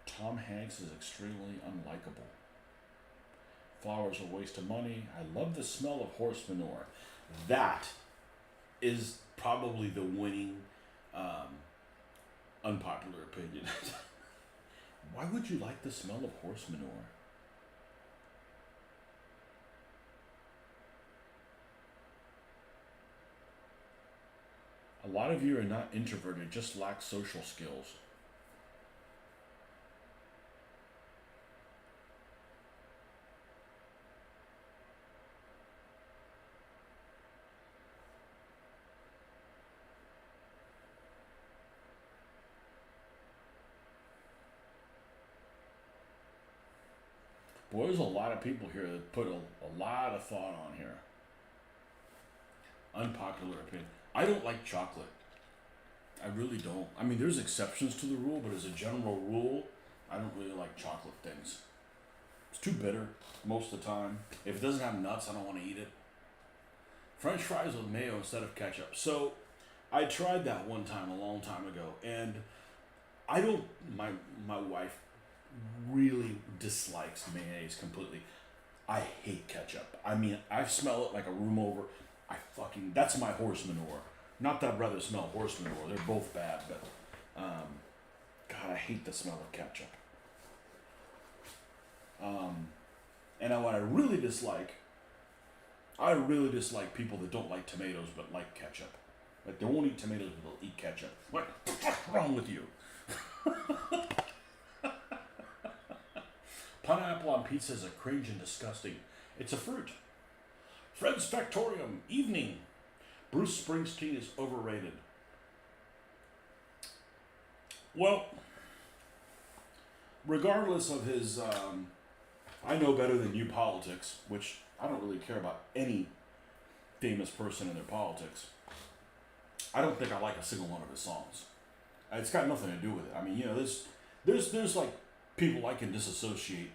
Tom Hanks is extremely unlikable. Flowers are a waste of money. I love the smell of horse manure. That is probably the winning unpopular opinion. Why would you like the smell of horse manure? A lot of you are not introverted, just lack social skills. Boy, there's a lot of people here that put a lot of thought on here. Unpopular opinion. I don't like chocolate. I really don't. I mean, there's exceptions to the rule, but as a general rule, I don't really like chocolate things. It's too bitter most of the time. If it doesn't have nuts, I don't want to eat it. French fries with mayo instead of ketchup. So, I tried that one time a long time ago, and I don't. My wife really dislikes mayonnaise completely. I hate ketchup. I mean, I smell it like a room over. That's my horse manure. Not that I'd rather smell horse manure. They're both bad, but God, I hate the smell of ketchup. And what I really dislike people that don't like tomatoes but like ketchup. Like they won't eat tomatoes but they'll eat ketchup. What the fuck's wrong with you? Pineapple on pizza is a cringe and disgusting. It's a fruit. Fred's Factorium, evening. Bruce Springsteen is overrated. Well, regardless of his, I know better than you politics, which I don't really care about any famous person in their politics. I don't think I like a single one of his songs. It's got nothing to do with it. I mean, you know, there's like people I can disassociate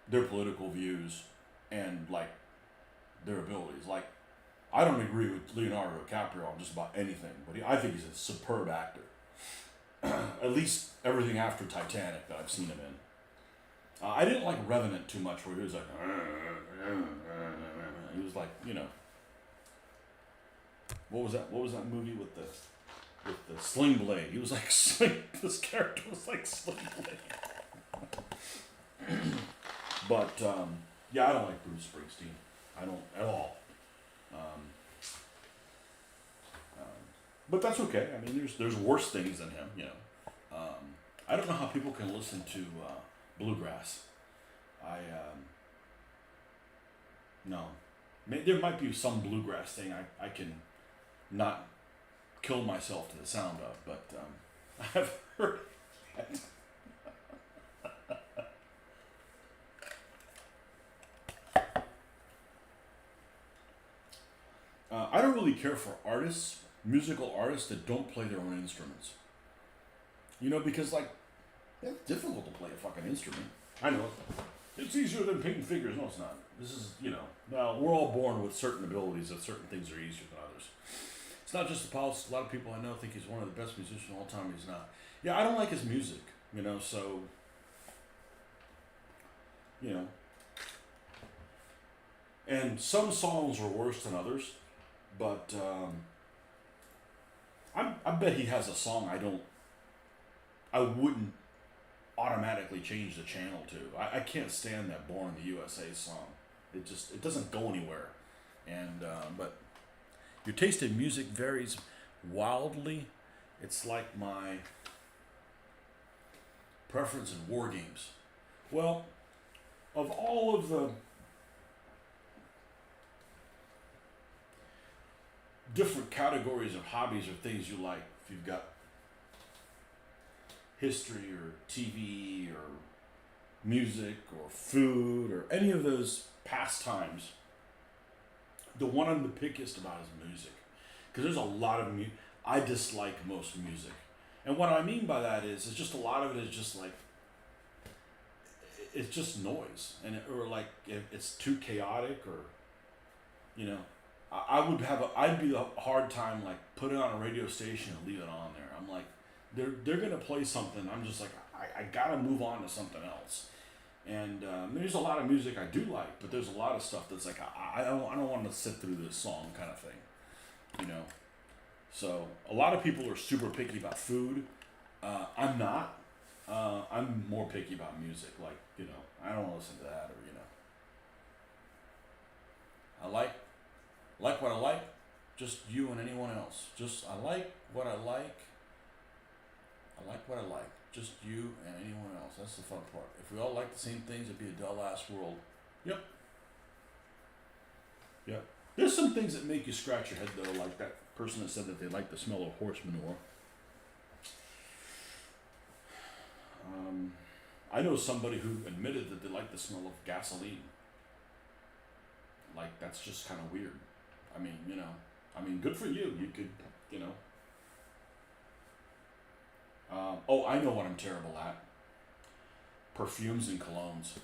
their political views and like their abilities. Like, I don't agree with Leonardo DiCaprio on just about anything, but I think he's a superb actor. At least everything after Titanic that I've seen him in. I didn't like Revenant too much, where he was like, he was like, you know, what was that? What was that movie with the Sling Blade? He was like this character was like Sling Blade. But yeah, I don't like Bruce Springsteen. I don't at all. But that's okay. I mean, there's worse things than him, you know. I don't know how people can listen to bluegrass. No. There might be some bluegrass thing I can not kill myself to the sound of, but I've heard it. I don't really care for musical artists that don't play their own instruments. You know, because like, it's difficult to play a fucking instrument. I know. It's easier than painting figures. No, it's not. This is, you know, now we're all born with certain abilities that certain things are easier than others. It's not just the politics. A lot of people I know think he's one of the best musicians of all time. He's not. Yeah, I don't like his music, you know, so, you know. And some songs are worse than others, but I bet he has a song I wouldn't automatically change the channel to. I can't stand that Born in the USA song. It doesn't go anywhere. And but your taste in music varies wildly. It's like my preference in war games. Well, of all of the different categories of hobbies or things you like, if you've got history or TV or music or food or any of those pastimes, the one I'm the pickiest about is music. Because there's a lot of I dislike most music. And what I mean by that is, it's just a lot of it is just like, it's just noise. Or like, if it's too chaotic or, you know, I'd be a hard time like put it on a radio station and leave it on there. I'm like, they're gonna play something. I'm just like, I gotta move on to something else. And there's a lot of music I do like, but there's a lot of stuff that's like I don't want to sit through this song kind of thing, you know. So a lot of people are super picky about food. I'm not. I'm more picky about music. Like, I don't listen to that, or I like what I like. Just you and anyone else. Just I like what I like. I like what I like. Just you and anyone else. That's the fun part. If we all like the same things, it'd be a dull ass world. Yep. Yep. There's some things that make you scratch your head though, like that person that said that they like the smell of horse manure. I know somebody who admitted that they like the smell of gasoline. Like that's just kind of weird. I mean, good for you. You could, you know. Oh, I know what I'm terrible at. Perfumes and colognes.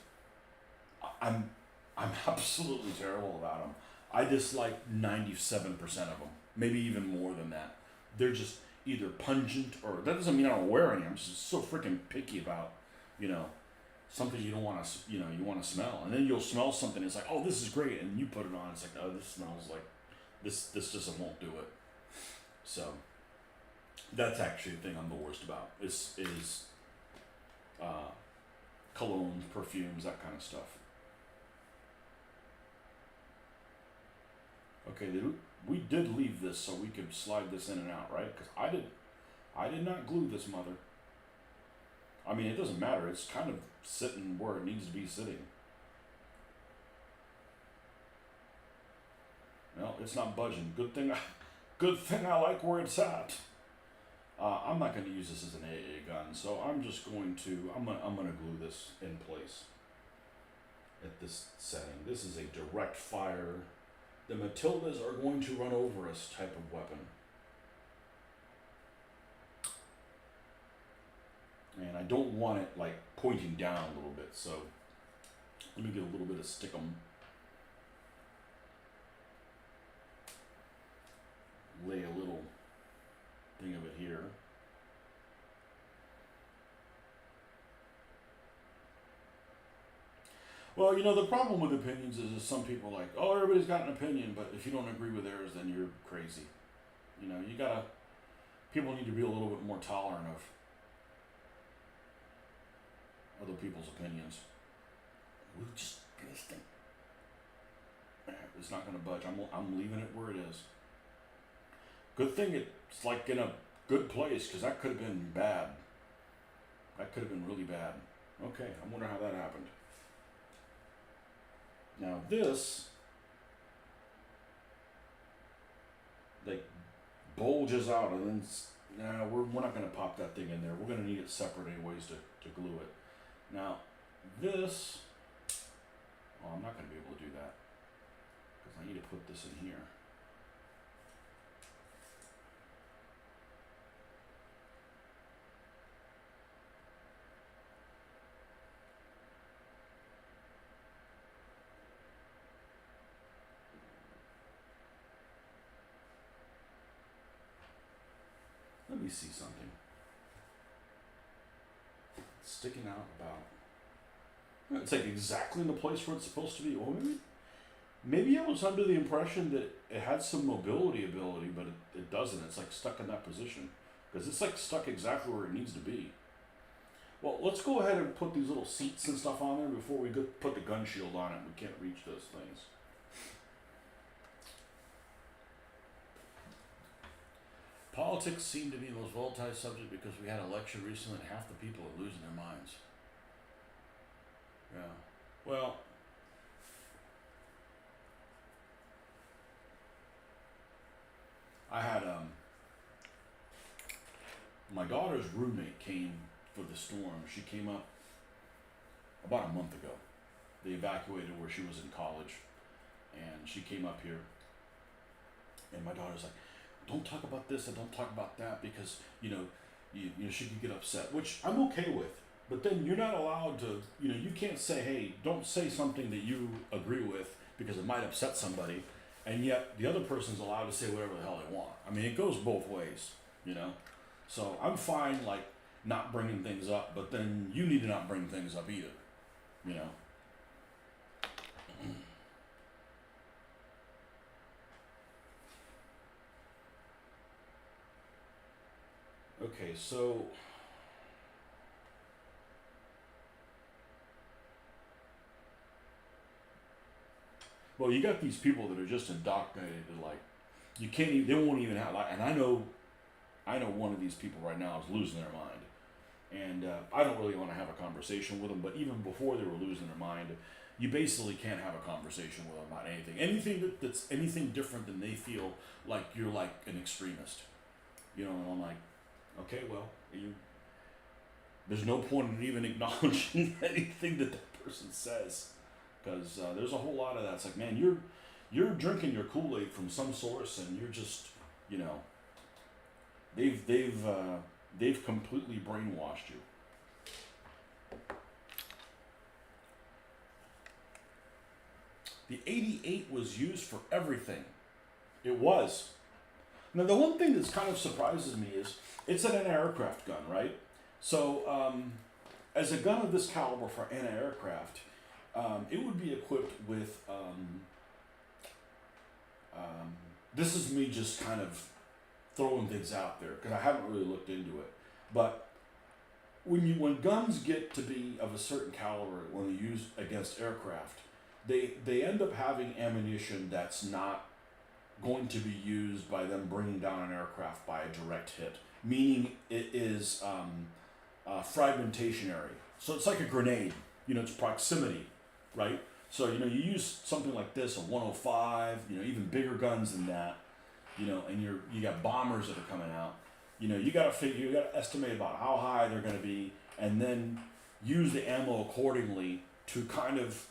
I'm absolutely terrible about them. I dislike 97% of them, maybe even more than that. They're just either pungent or that doesn't mean I don't wear any. I'm just so freaking picky about, you know, something you don't want to, you want to smell, and then you'll smell something. It's like, oh, this is great, and you put it on. It's like, oh, this smells like this. This just won't do it. So that's actually the thing I'm the worst about. Is cologne, perfumes, that kind of stuff. Okay, we did leave this so we could slide this in and out, right? Because I did not glue this mother. I mean, it doesn't matter. It's kind of sitting where it needs to be sitting. No, it's not budging. Good thing I like where it's at. I'm not going to use this as an AA gun, so I'm just going to I'm gonna glue this in place at this setting. This is a direct fire. The Matildas are going to run over us type of weapon. And I don't want it like pointing down a little bit, so let me get a little bit of stickum. Lay a little thing of it here. Well, the problem with opinions is some people like, oh, everybody's got an opinion, but if you don't agree with theirs, then you're crazy. People need to be a little bit more tolerant of other people's opinions. We'll just get this thing. It's not going to budge. I'm leaving it where it is. Good thing it's like in a good place, because that could have been bad. That could have been really bad. Okay, I wonder how that happened. Now this, like, bulges out, and then we're not going to pop that thing in there. We're going to need it separate anyways to glue it. Now this, I'm not going to be able to do that because I need to put this in here. Let me see something. It's sticking out about. It's like exactly in the place where it's supposed to be. Or maybe I was under the impression that it had some mobility ability, but it doesn't. It's like stuck in that position. Because it's like stuck exactly where it needs to be. Well, let's go ahead and put these little seats and stuff on there before we put the gun shield on it. We can't reach those things. Politics seem to be the most volatile subject because we had an election recently and half the people are losing their minds. Yeah. Well, I had my daughter's roommate came for the storm. She came up about a month ago. They evacuated where she was in college, and she came up here. And my daughter's like, don't talk about this and don't talk about that because she could get upset, which I'm okay with. But then you're not allowed to, you can't say, hey, don't say something that you agree with because it might upset somebody, and yet the other person's allowed to say whatever the hell they want. I mean, it goes both ways, So I'm fine, like, not bringing things up, but then you need to not bring things up either, Okay, so Well, you got these people that are just indoctrinated to like, you can't even, they won't even have, like, and I know one of these people right now is losing their mind. And I don't really want to have a conversation with them, but even before they were losing their mind, you basically can't have a conversation with them about anything. That's anything different than they feel like you're like an extremist. You know, and I'm like, okay, well, there's no point in even acknowledging anything that that person says, because there's a whole lot of that. It's like, man, you're drinking your Kool-Aid from some source, and you're just, you know, they've completely brainwashed you. The 88 was used for everything. It was. Now, the one thing that's kind of surprises me is it's an anti-aircraft gun, right? So, as a gun of this caliber for anti-aircraft, it would be equipped with. This is me just kind of throwing things out there because I haven't really looked into it. But when guns get to be of a certain caliber, when they're used against aircraft, they end up having ammunition that's not going to be used by them bringing down an aircraft by a direct hit, meaning it is fragmentationary. So it's like a grenade, you know, it's proximity, right? So, you know, you use something like this, a 105, you know, even bigger guns than that, you know, and you got bombers that are coming out. You know, you got to estimate about how high they're going to be, and then use the ammo accordingly to kind of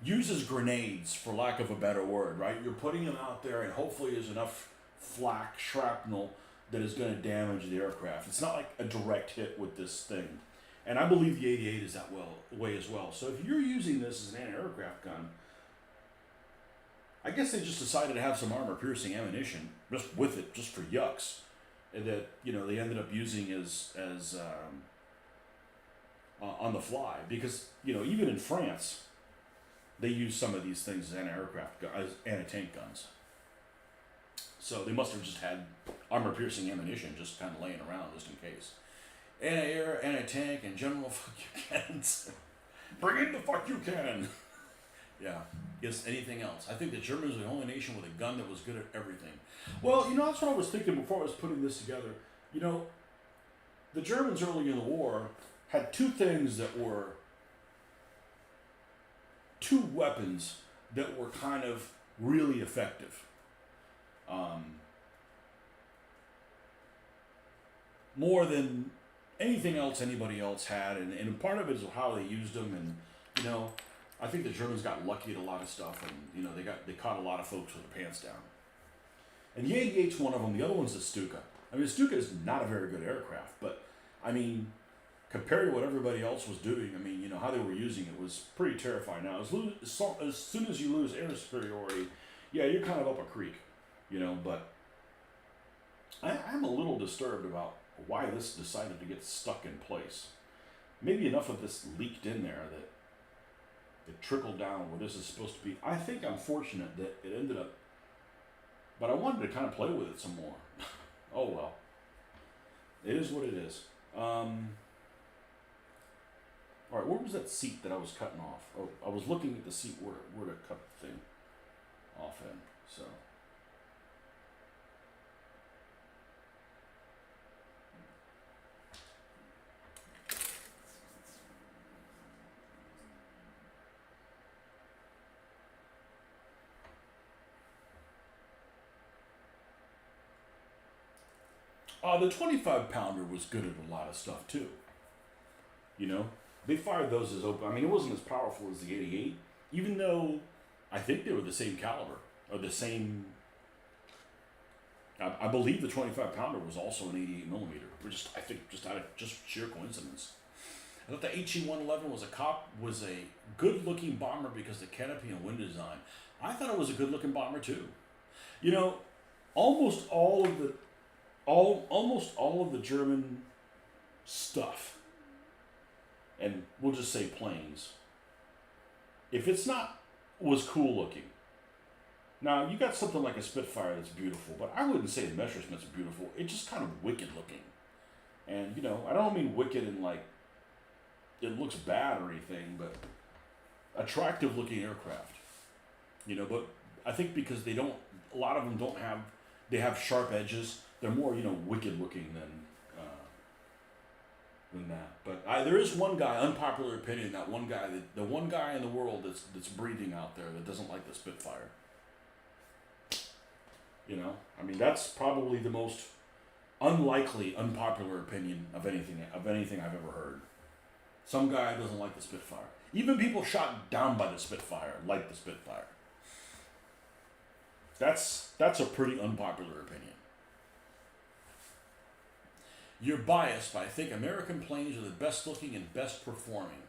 use as grenades, for lack of a better word, right? You're putting them out there, and hopefully there's enough flak, shrapnel that is going to damage the aircraft. It's not like a direct hit with this thing. And I believe the 88 is that way as well. So if you're using this as an anti-aircraft gun, I guess they just decided to have some armor-piercing ammunition just with it, just for yucks, and that, you know, they ended up using as on the fly, because, you know, even in France, they use some of these things as as anti-tank guns. So they must have just had armor-piercing ammunition just kind of laying around just in case. Anti-air, anti-tank, and general fuck you cannons. Bring in the fuck you cannon. Yeah. Yes, anything else. I think the Germans were the only nation with a gun that was good at everything. Well, you know, that's what I was thinking before I was putting this together. You know, the Germans early in the war had two weapons that were kind of really effective. More than anything else anybody else had, and part of it is how they used them, and, you know, I think the Germans got lucky at a lot of stuff, and, you know, they caught a lot of folks with their pants down. And the 88's one of them. The other one's the Stuka. I mean, the Stuka is not a very good aircraft, but, I mean, compared to what everybody else was doing, I mean, you know, how they were using it was pretty terrifying. Now, as soon as you lose air superiority, yeah, you're kind of up a creek, you know, but I'm a little disturbed about why this decided to get stuck in place. Maybe enough of this leaked in there that it trickled down where this is supposed to be. I think I'm fortunate that it ended up, but I wanted to kind of play with it some more. Oh well. It is what it is. Alright, where was that seat that I was cutting off? Oh, I was looking at the seat where to cut the thing off in, so. The 25 pounder was good at a lot of stuff too. You know, they fired those as open. I mean, it wasn't as powerful as the 88, even though I think they were the same caliber or the same. I believe the 25 pounder was also an 88 millimeter. I think just out of just sheer coincidence. I thought the HE-111 was a good looking bomber because the canopy and wind design. I thought it was a good looking bomber too. You know, almost all of the German stuff, and we'll just say planes, if it's not, was cool looking. Now, you got something like a Spitfire that's beautiful, but I wouldn't say the Messerschmitt's beautiful. It's just kind of wicked looking. And, you know, I don't mean wicked in like, it looks bad or anything, but attractive looking aircraft. But I think because a lot of them don't have, they have sharp edges. They're more, wicked looking than that. But there is one guy, unpopular opinion, the one guy in the world that's breathing out there that doesn't like the Spitfire. That's probably the most unlikely, unpopular opinion of anything I've ever heard. Some guy doesn't like the Spitfire. Even people shot down by the Spitfire like the Spitfire. That's a pretty unpopular opinion. You're biased, but I think American planes are the best looking and best performing.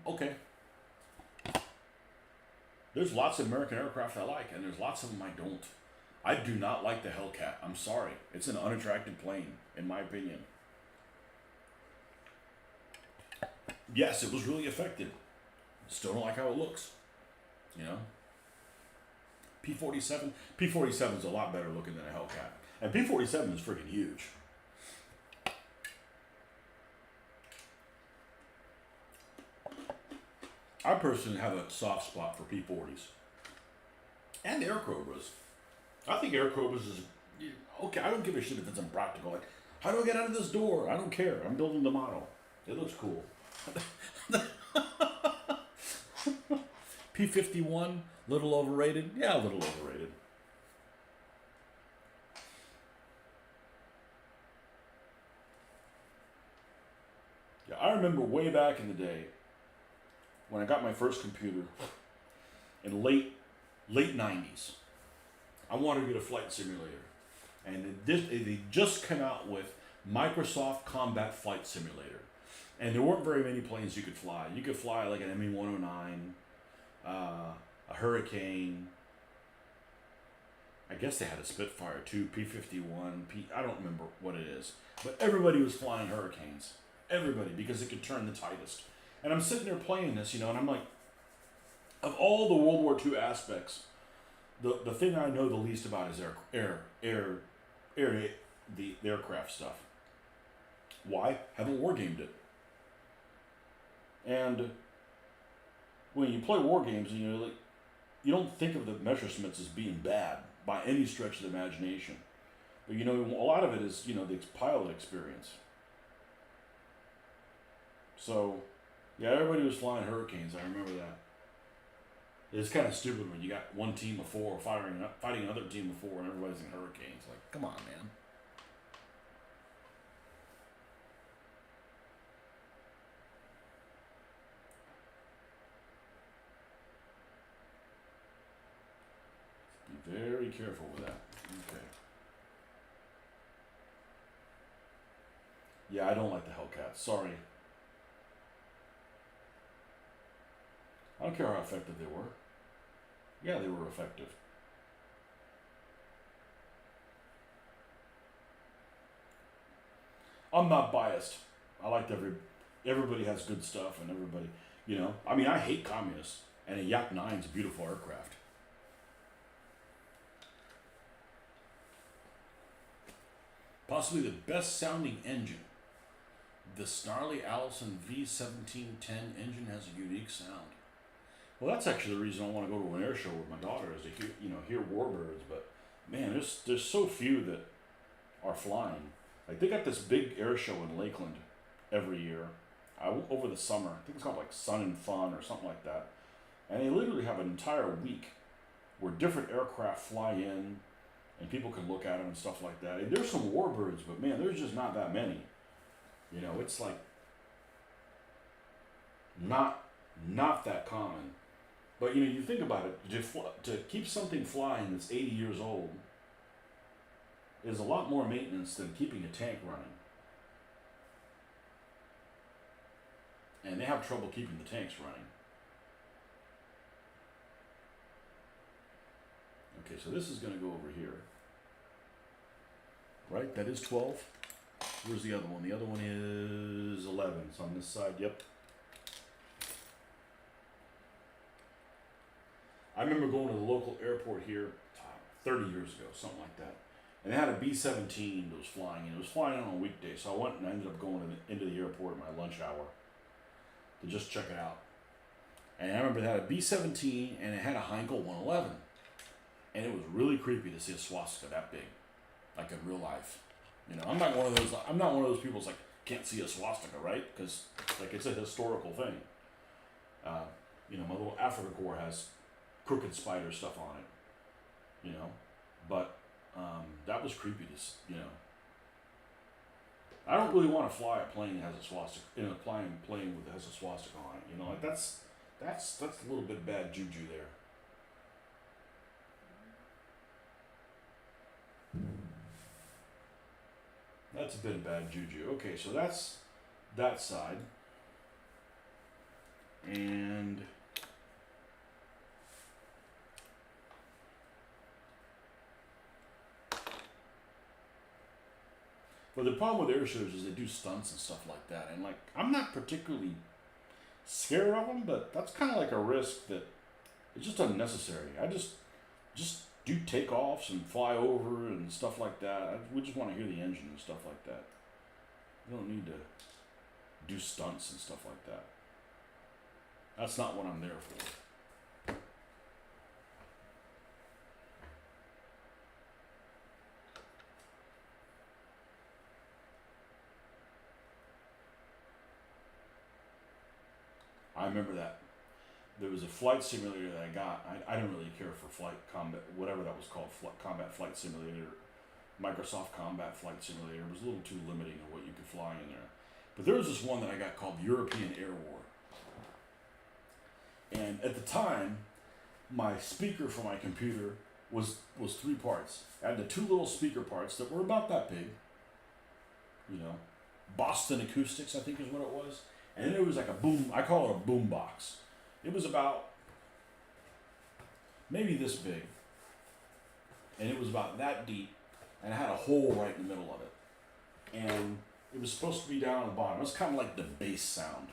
Okay. There's lots of American aircraft I like, and there's lots of them I don't. I do not like the Hellcat. I'm sorry. It's an unattractive plane, in my opinion. Yes, it was really effective. Still don't like how it looks. P-47 is a lot better looking than a Hellcat. And P-47 is freaking huge. I personally have a soft spot for P-40s. And Air Cobras. I think Air Cobras is... Okay, I don't give a shit if it's impractical. Like, how do I get out of this door? I don't care. I'm building the model. It looks cool. P-51, little overrated? Yeah, a little overrated. Yeah, I remember way back in the day when I got my first computer in late 90s. I wanted to get a flight simulator. And they just came out with Microsoft Combat Flight Simulator. And there weren't very many planes you could fly. You could fly like an ME-109, a Hurricane. I guess they had a Spitfire too, P-51, I don't remember what it is. But everybody was flying Hurricanes. Everybody, because it could turn the tightest. And I'm sitting there playing this, and I'm like, of all the World War II aspects, the thing I know the least about is the aircraft stuff. Why? Haven't wargamed it. And when you play war games, you don't think of the measurements as being bad by any stretch of the imagination. But a lot of it is the pilot experience. So, yeah, everybody was flying Hurricanes. I remember that. It's kind of stupid when you got one team of four fighting another team of four, and everybody's in Hurricanes. Like, come on, man. Be very careful with that. Okay. Yeah, I don't like the Hellcats. Sorry. I don't care how effective they were. Yeah, they were effective. I'm not biased. I liked everybody has good stuff, and everybody, I hate communists, and a Yak-9 is a beautiful aircraft. Possibly the best sounding engine. The snarly Allison V1710 engine has a unique sound. Well, that's actually the reason I want to go to an air show with my daughter, is to hear warbirds. But man, there's so few that are flying. Like, they got this big air show in Lakeland every year. Over the summer. I think it's called like Sun and Fun or something like that. And they literally have an entire week where different aircraft fly in, and people can look at them and stuff like that. And there's some warbirds, but man, there's just not that many. It's like not that common. But you think about it, to keep something flying that's 80 years old is a lot more maintenance than keeping a tank running. And they have trouble keeping the tanks running. Okay, so this is going to go over here. Right, that is 12. Where's the other one? The other one is 11. It's on this side, yep. I remember going to the local airport here 30 years ago, something like that. And they had a B-17 that was flying, and it was flying on a weekday. So I went and I ended up going into the airport at my lunch hour to just check it out. And I remember it had a B-17 and it had a Heinkel 111. And it was really creepy to see a swastika that big, like in real life. You know, I'm not one of those people that's like, can't see a swastika, right? Because like it's a historical thing. You know, my little Africa Corps has crooked spider stuff on it. You know, but that was creepy to, you know. I don't really want to fly a plane that has a swastika, in a plane that has a swastika on it. You know, like that's a little bit bad juju there. That's a bit of bad juju. Okay, so that's that side. And but the problem with air shows is they do stunts and stuff like that. And like I'm not particularly scared of them, but that's kind of like a risk that it's just unnecessary. I just do takeoffs and fly over and stuff like that. We just want to hear the engine and stuff like that. We don't need to do stunts and stuff like that. That's not what I'm there for. I remember that there was a flight simulator that I got. I didn't really care for flight combat, whatever that was called, combat flight simulator, Microsoft Combat Flight Simulator. It was a little too limiting of what you could fly in there. But there was this one that I got called European Air War. And at the time, my speaker for my computer was 3 parts. I had the 2 little speaker parts that were about that big. You know, Boston Acoustics, I think is what it was. And then it was like a boom, I call it a boom box. It was about maybe this big. And it was about that deep. And it had a hole right in the middle of it. And it was supposed to be down at the bottom. It was kind of like the bass sound.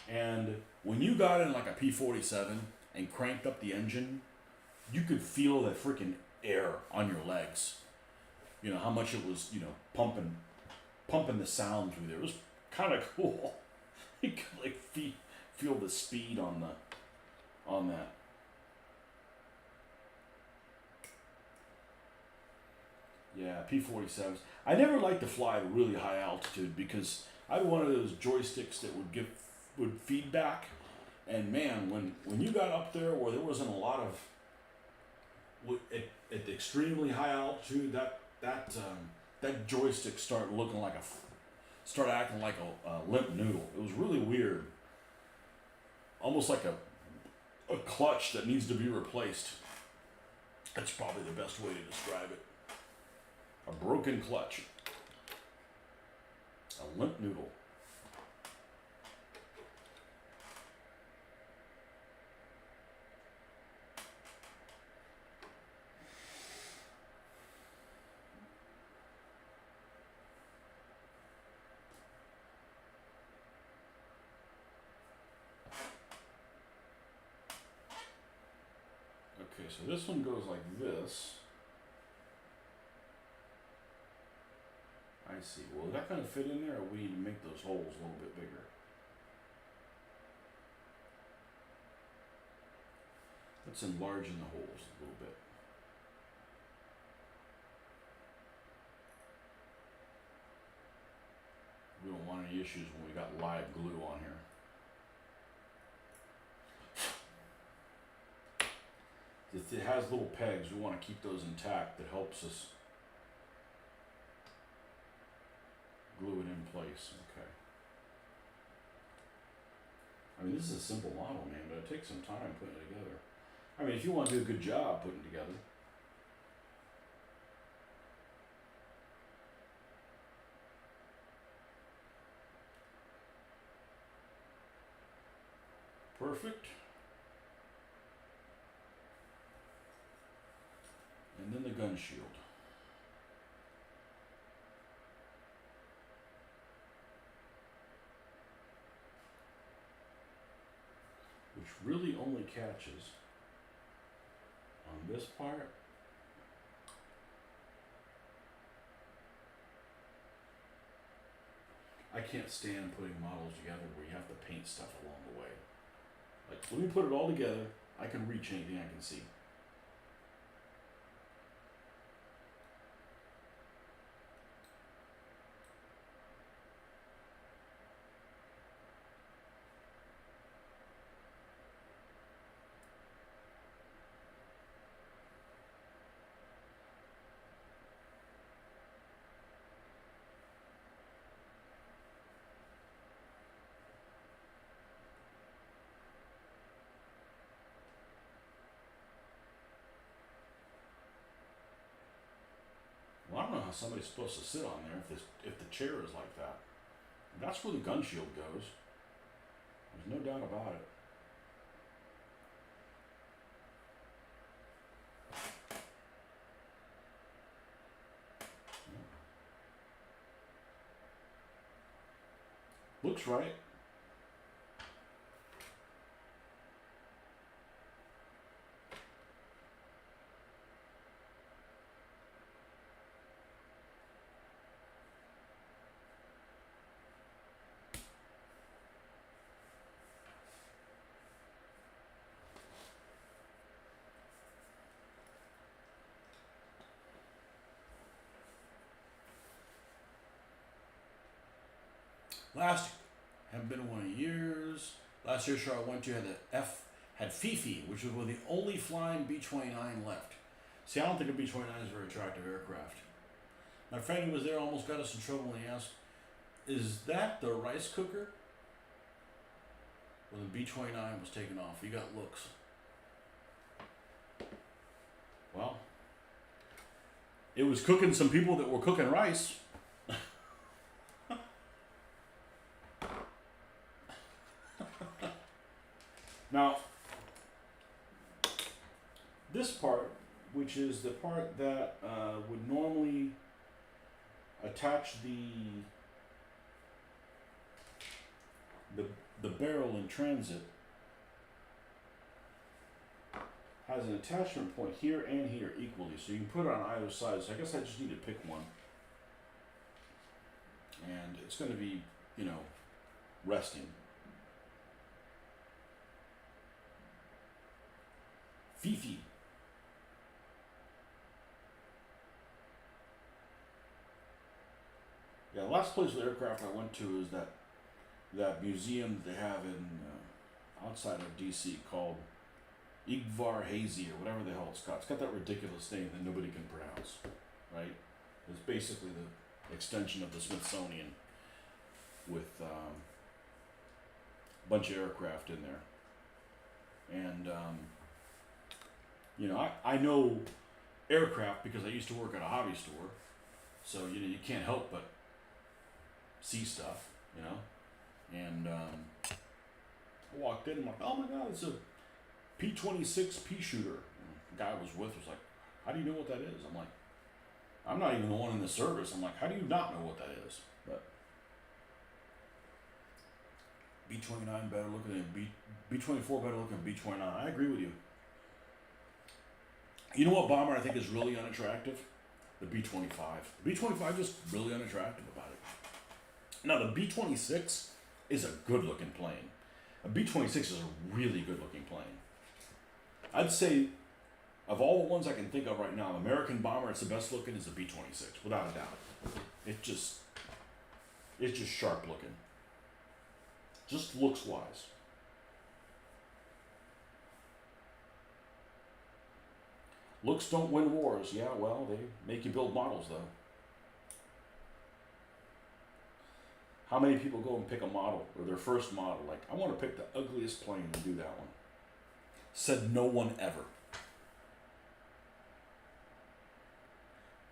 And when you got in like a P-47 and cranked up the engine, you could feel that freaking air on your legs. You know, how much it was, you know, pumping the sound through there. It was kind of cool. You could like feel the speed on that. Yeah, P-47s. I never liked to fly at really high altitude because I had one of those joysticks that would feedback. And man, when you got up there where there wasn't a lot of at the extremely high altitude, that joystick started acting like a limp noodle. It was really weird, almost like a clutch that needs to be replaced. That's probably the best way to describe it. A broken clutch, a limp noodle. Okay, so this one goes like this. I see. Well, is that going to fit in there, or we need to make those holes a little bit bigger? Let's enlarge in the holes a little bit. We don't want any issues when we got live glue on here. If it has little pegs, we want to keep those intact. That helps us glue it in place. Okay. I mean, this is a simple model, man, but it takes some time putting it together. I mean, if you want to do a good job putting it together. Perfect. And then the gun shield. Which really only catches on this part. I can't stand putting models together where you have to paint stuff along the way. Like, let me put it all together. I can reach anything I can see. Well, I don't know how somebody's supposed to sit on there if the chair is like that. That's where the gun shield goes. There's no doubt about it. Looks right. Last haven't been in one in years. Last year's show I went to had Fifi, which was the only flying B-29 left. See, I don't think a B-29 is a very attractive aircraft. My friend who was there almost got us in trouble when he asked, "Is that the rice cooker?" When the B-29 was taken off, he got looks. Well, it was cooking some people that were cooking rice. Now, this part, which is the part that would normally attach the barrel in transit, has an attachment point here and here equally, so you can put it on either side. So I guess I just need to pick one, and it's going to be, resting. Fifi. Yeah, the last place with aircraft I went to is that museum they have in outside of DC called Igvar Hazy or whatever the hell it's got. It's got that ridiculous name that nobody can pronounce, right? It's basically the extension of the Smithsonian with a bunch of aircraft in there. And I know aircraft because I used to work at a hobby store, so you can't help but see stuff, And I walked in and I'm like, oh my God, it's a P-26 pea shooter. And the guy I was with was like, how do you know what that is? I'm like, I'm not even the one in the service. I'm like, how do you not know what that is? But B-29 better looking than B-24 better looking than B-29. I agree with you. You know what bomber I think is really unattractive? The B-25. The B-25 just really unattractive about it. Now the B-26 is a good looking plane. A B-26 is a really good looking plane. I'd say of all the ones I can think of right now, the American bomber, it's the best looking is the B-26, without a doubt. It's just sharp looking. Just looks wise. Looks don't win wars. Yeah, well, they make you build models, though. How many people go and pick a model, or their first model? Like, I want to pick the ugliest plane and do that one. Said no one ever.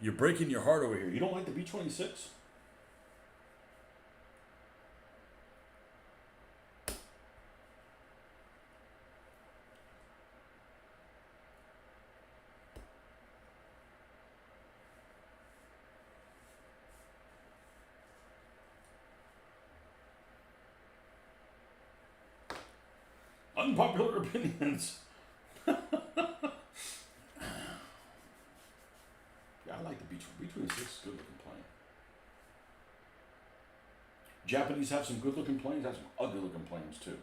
You're breaking your heart over here. You don't like the B-26? Unpopular opinions. Yeah, I like the B-26. Good looking plane. Japanese have some good looking planes, have some ugly looking planes too.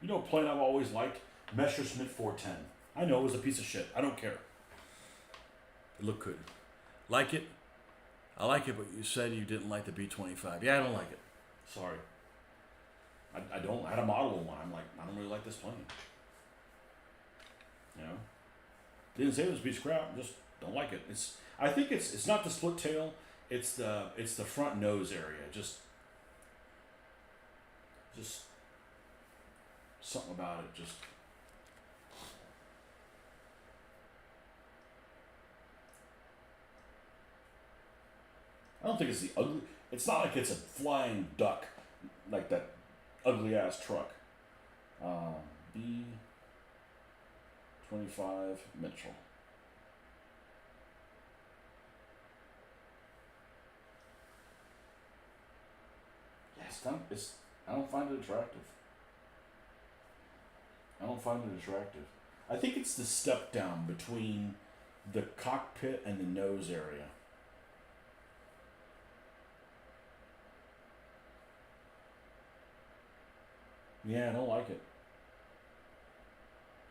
You know, a plane I've always liked, Messerschmitt 410. I know it was a piece of shit. I don't care. It looked good. Like it? I like it, but you said you didn't like the B-25. Yeah, I don't like it. Sorry. I don't. I had a model of one. I'm like, I don't really like this plane. You know? Didn't say it was a piece of crap. Just don't like it. I think it's not the split tail. It's the front nose area. Just something about it. Just I don't think it's the ugly. It's not like it's a flying duck, like that ugly ass truck. B-25 Mitchell. Yes, I don't find it attractive. I don't find it attractive. I think it's the step down between the cockpit and the nose area. Yeah, I don't like it.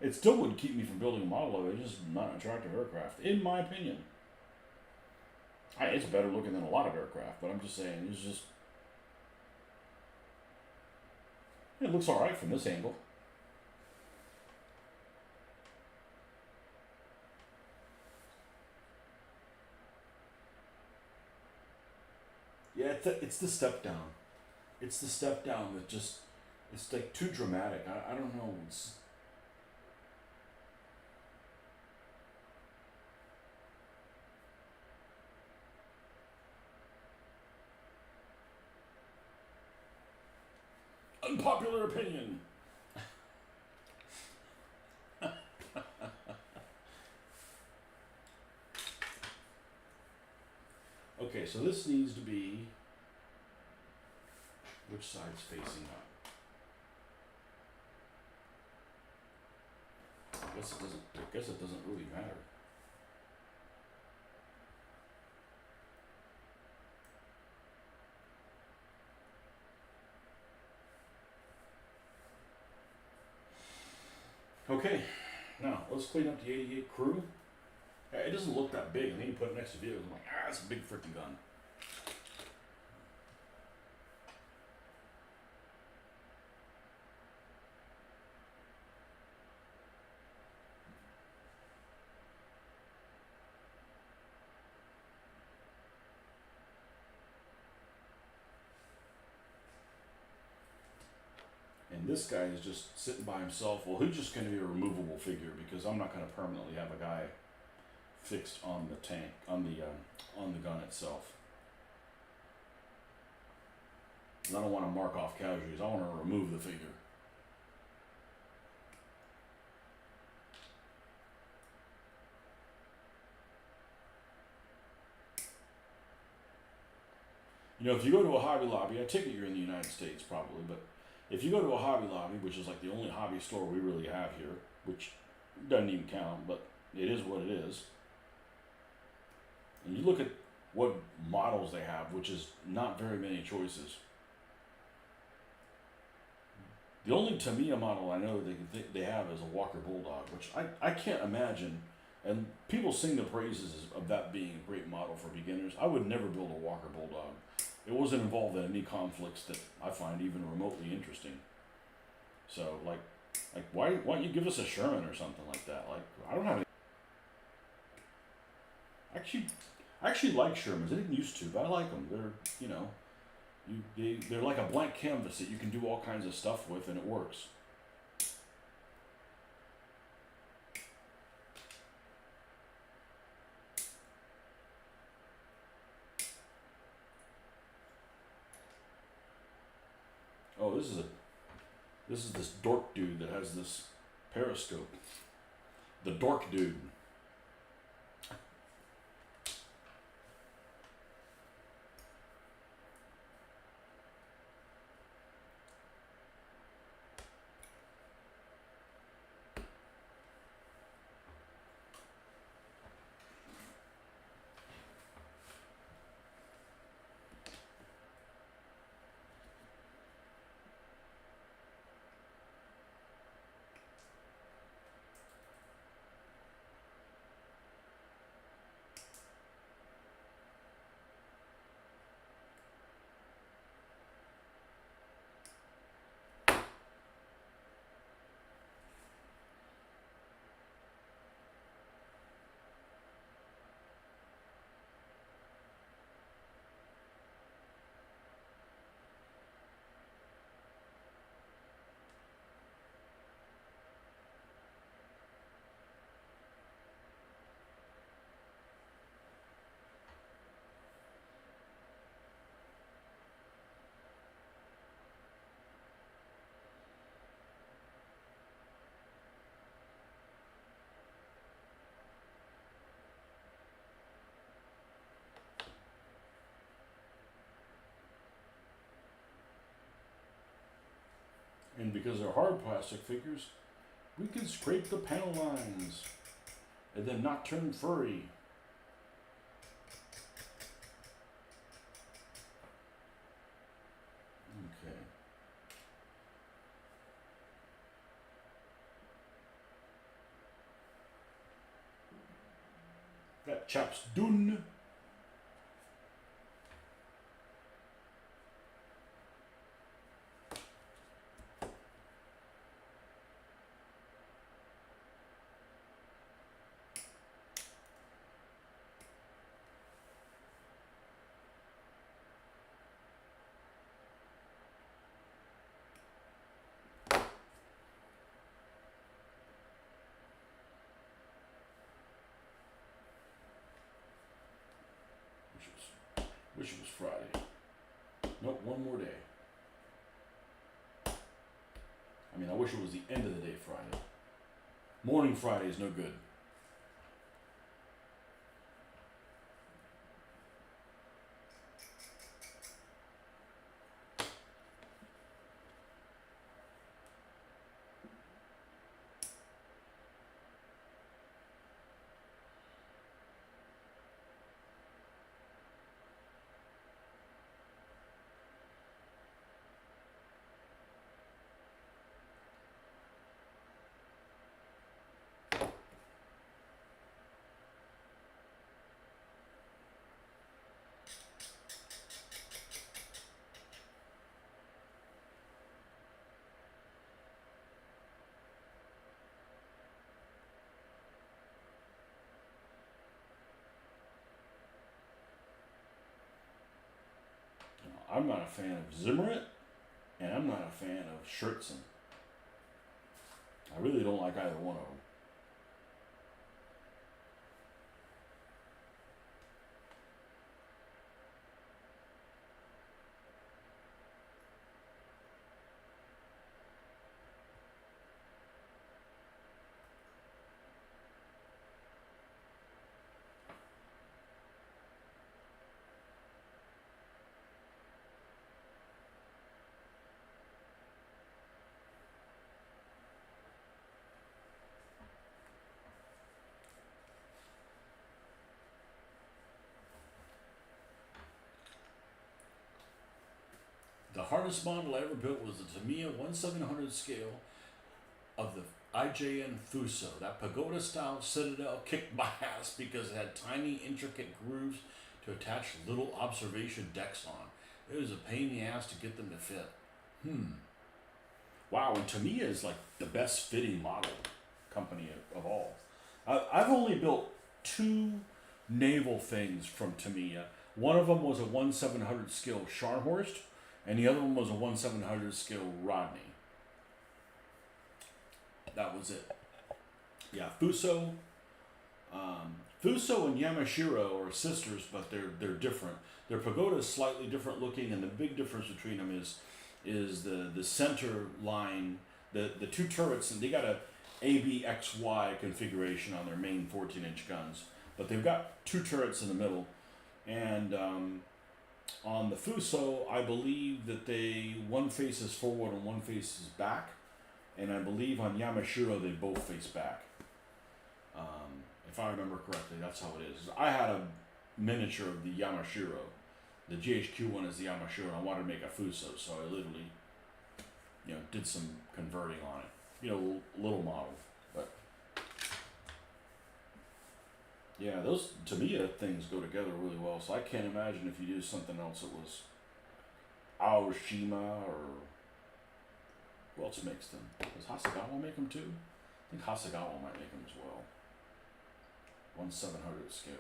It still wouldn't keep me from building a model of it. It's just not an attractive aircraft, in my opinion. It's better looking than a lot of aircraft, but I'm just saying, it's just. It looks alright from this angle. Yeah, it's the step down. It's the step down that just. It's like too dramatic. I don't know. It's. Unpopular opinion. Okay, so this needs to be. Which side's facing up? I guess it doesn't really matter. Okay, now let's clean up the 88 crew. It doesn't look that big, and then you put it next to vehicles. I'm like, that's a big freaking gun. And this guy is just sitting by himself. Well, he's just going to be a removable figure because I'm not going to permanently have a guy fixed on the tank, on the gun itself. And I don't want to mark off casualties. I want to remove the figure. You know, if you go to a Hobby Lobby, I take it you're in the United States probably, but if you go to a Hobby Lobby, which is like the only hobby store we really have here, which doesn't even count, but it is what it is, and you look at what models they have, which is not very many choices. The only Tamiya model I know they have is a Walker Bulldog, which I can't imagine. And people sing the praises of that being a great model for beginners. I would never build a Walker Bulldog. It wasn't involved in any conflicts that I find even remotely interesting. So like why don't you give us a Sherman or something like that? Like I don't have any. I actually like Shermans. I didn't used to, but I like them. They're like a blank canvas that you can do all kinds of stuff with, and it works. Oh, this is this dork dude that has this periscope. The dork dude. because they're hard plastic figures, we can scrape the panel lines and then not turn furry. Okay. That chap's done. Wish it was Friday. Nope, one more day. I mean, I wish it was the end of the day Friday. Morning Friday is no good. I'm not a fan of Zimmerit, and I'm not a fan of Schertzen. I really don't like either one of them. The hardest model I ever built was the Tamiya 1/700 scale of the IJN Fuso. That pagoda style citadel kicked my ass because it had tiny intricate grooves to attach little observation decks on. It was a pain in the ass to get them to fit. Wow, and Tamiya is like the best fitting model company of all. I've only built 2 naval things from Tamiya. One of them was a 1/700 scale Scharnhorst, and the other one was a 1/700 scale Rodney. That was it. Yeah, Fuso. Fuso and Yamashiro are sisters, but they're different. Their pagoda is slightly different looking, and the big difference between them is the center line, the 2 turrets, and they got a ABXY configuration on their main 14-inch guns, but they've got 2 turrets in the middle, and on the Fuso, I believe that one faces forward and one faces back, and I believe on Yamashiro they both face back. If I remember correctly, that's how it is. I had a miniature of the Yamashiro. The GHQ one is the Yamashiro, and I wanted to make a Fuso, so I literally, did some converting on it. Little model, but yeah, those Tamiya things go together really well. So I can't imagine if you do something else that was Aoshima or who else makes them? Does Hasegawa make them too? I think Hasegawa might make them as well. 1/700 scale.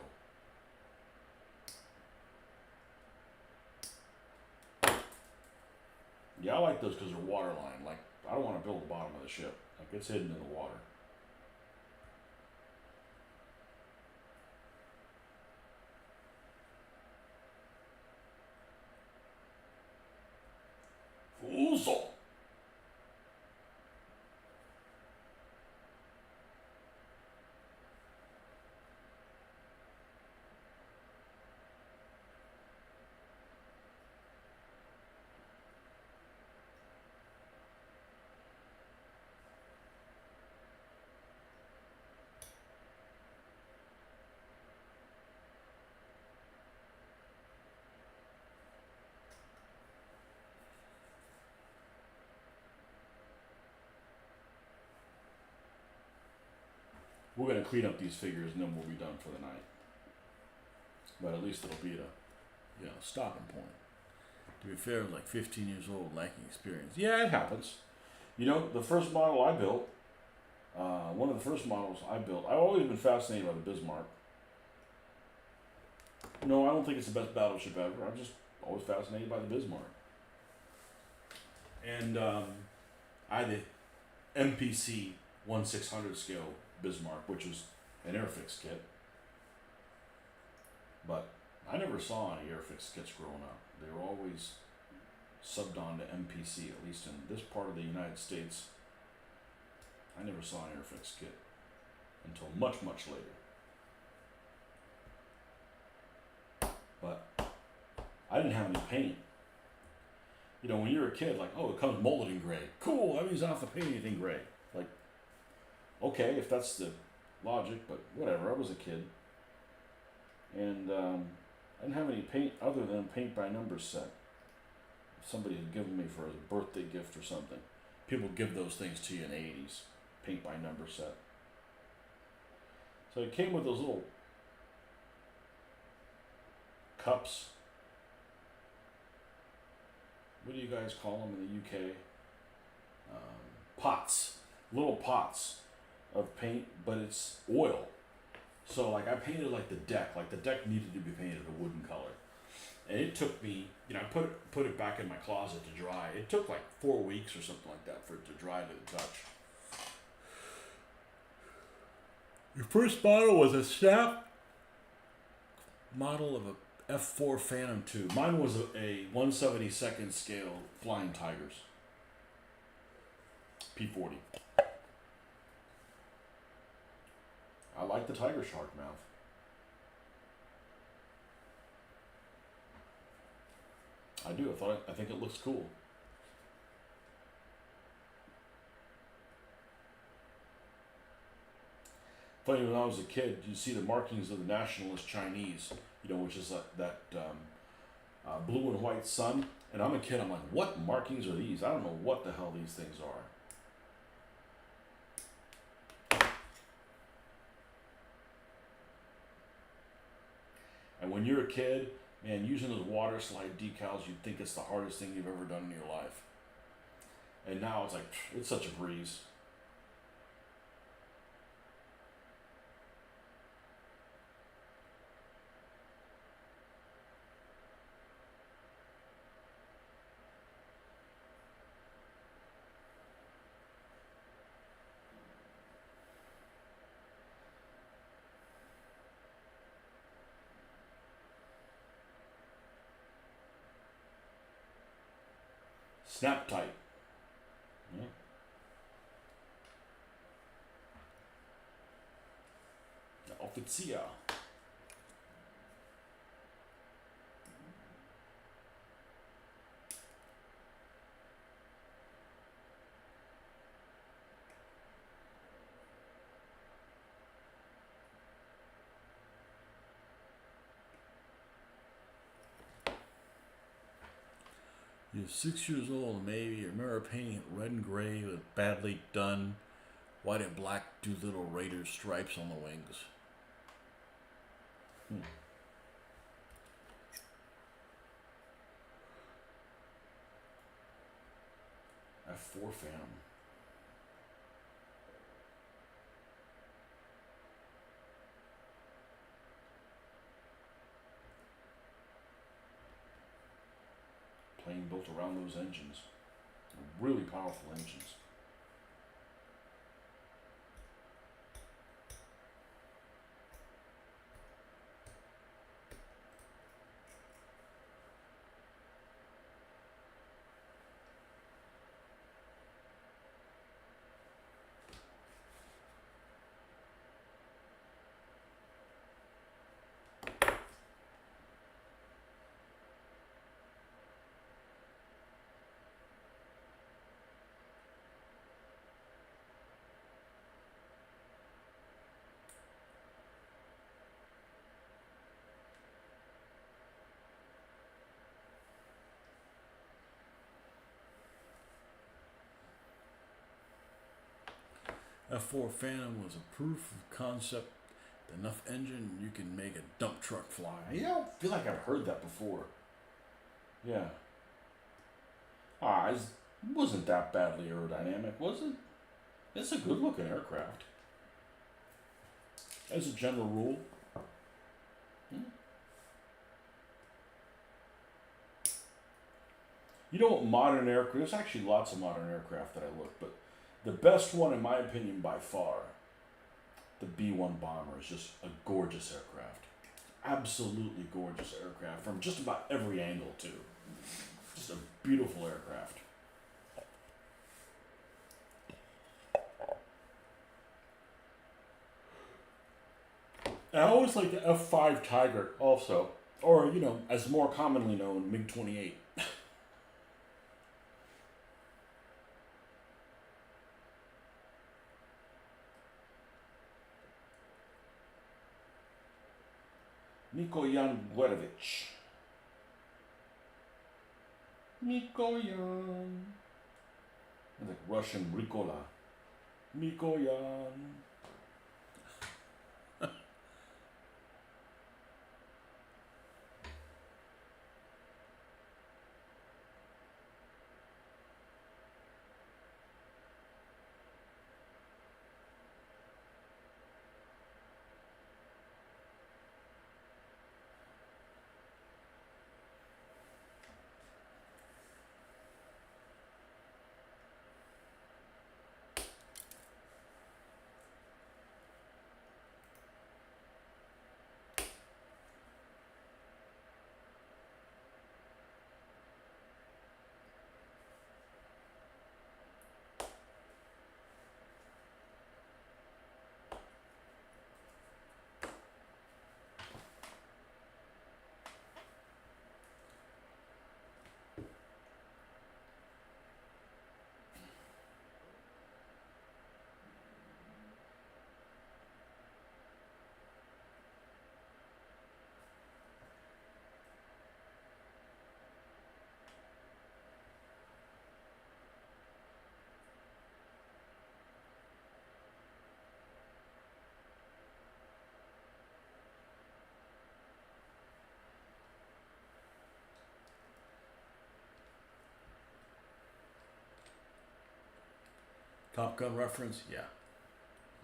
Yeah, I like those because they're waterline. Like, I don't want to build the bottom of the ship. Like, it's hidden in the water. Fuso. We're gonna clean up these figures and then we'll be done for the night. But at least it'll be a stopping point. To be fair, like 15 years old, lacking experience. Yeah, it happens. You know, the first model I built, one of the first models I built, I've always been fascinated by the Bismarck. No, I don't think it's the best battleship ever. I'm just always fascinated by the Bismarck. And I had the MPC 1/600 scale Bismarck, which was an airfix kit. But I never saw any airfix kits growing up. They were always subbed on to MPC, at least in this part of the United States. I never saw an airfix kit until much, much later. But I didn't have any paint. You know, when you're a kid, like, oh, it comes molded in gray. Cool, that means I don't have to paint anything gray. Like, okay, if that's the logic, but whatever, I was a kid. And I didn't have any paint other than a paint by numbers set. Somebody had given me for a birthday gift or something. People give those things to you in the 80s. Paint by number set. So it came with those little cups. What do you guys call them in the UK? Pots. Little pots of paint, but it's oil. So like I painted like the deck. Like the deck needed to be painted a wooden color. And it took me, I put it back in my closet to dry. It took like 4 weeks or something like that for it to dry to the touch. Your first model was a snap model of a F4 Phantom II. Mine was a 1/72nd scale Flying Tigers. P40. I like the Tiger Shark mouth. I do. I think it looks cool. Funny, when I was a kid, you see the markings of the nationalist Chinese, which is that blue and white sun. And I'm a kid. I'm like, what markings are these? I don't know what the hell these things are. And when you're a kid, man, using those water slide decals, you'd think it's the hardest thing you've ever done in your life. And now it's like, it's such a breeze. Snap tight. Yeah. The Offizier. You're 6 years old, maybe. You remember painting it red and gray with badly done white and black Doolittle Raider stripes on the wings. F4 Phantom. Plane built around those engines. Really powerful engines. F4 Phantom was a proof of concept. Enough engine, you can make a dump truck fly. Yeah, I feel like I've heard that before. Yeah. It wasn't that badly aerodynamic, was it? It's a good looking aircraft. As a general rule. Hmm. You know what modern aircraft, there's actually lots of modern aircraft that I look, but the best one in my opinion by far, the B-1 bomber is just a gorgeous aircraft. Absolutely gorgeous aircraft from just about every angle too. Just a beautiful aircraft. And I always like the F5 Tiger also, or as more commonly known, MiG-28. Mikoyan Gwerevich. Mikoyan. It's like Russian Ricola. Mikoyan. Top Gun reference? Yeah.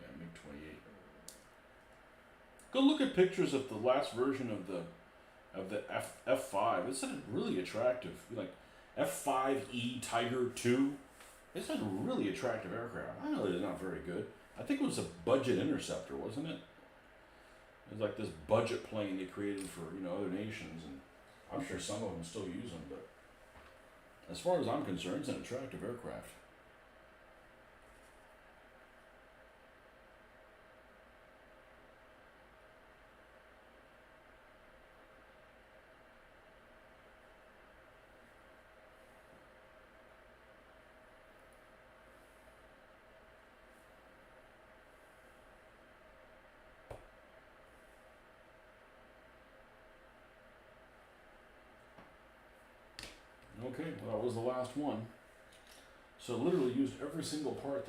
Yeah, MiG-28. Go look at pictures of the last version of the F5. It's a really attractive, like F5E Tiger 2. It's a really attractive aircraft. I know it's not very good. I think it was a budget interceptor, wasn't it? It was like this budget plane they created for other nations, and I'm sure some of them still use them. But as far as I'm concerned, it's an attractive aircraft. Okay, well that was the last one. So literally used every single part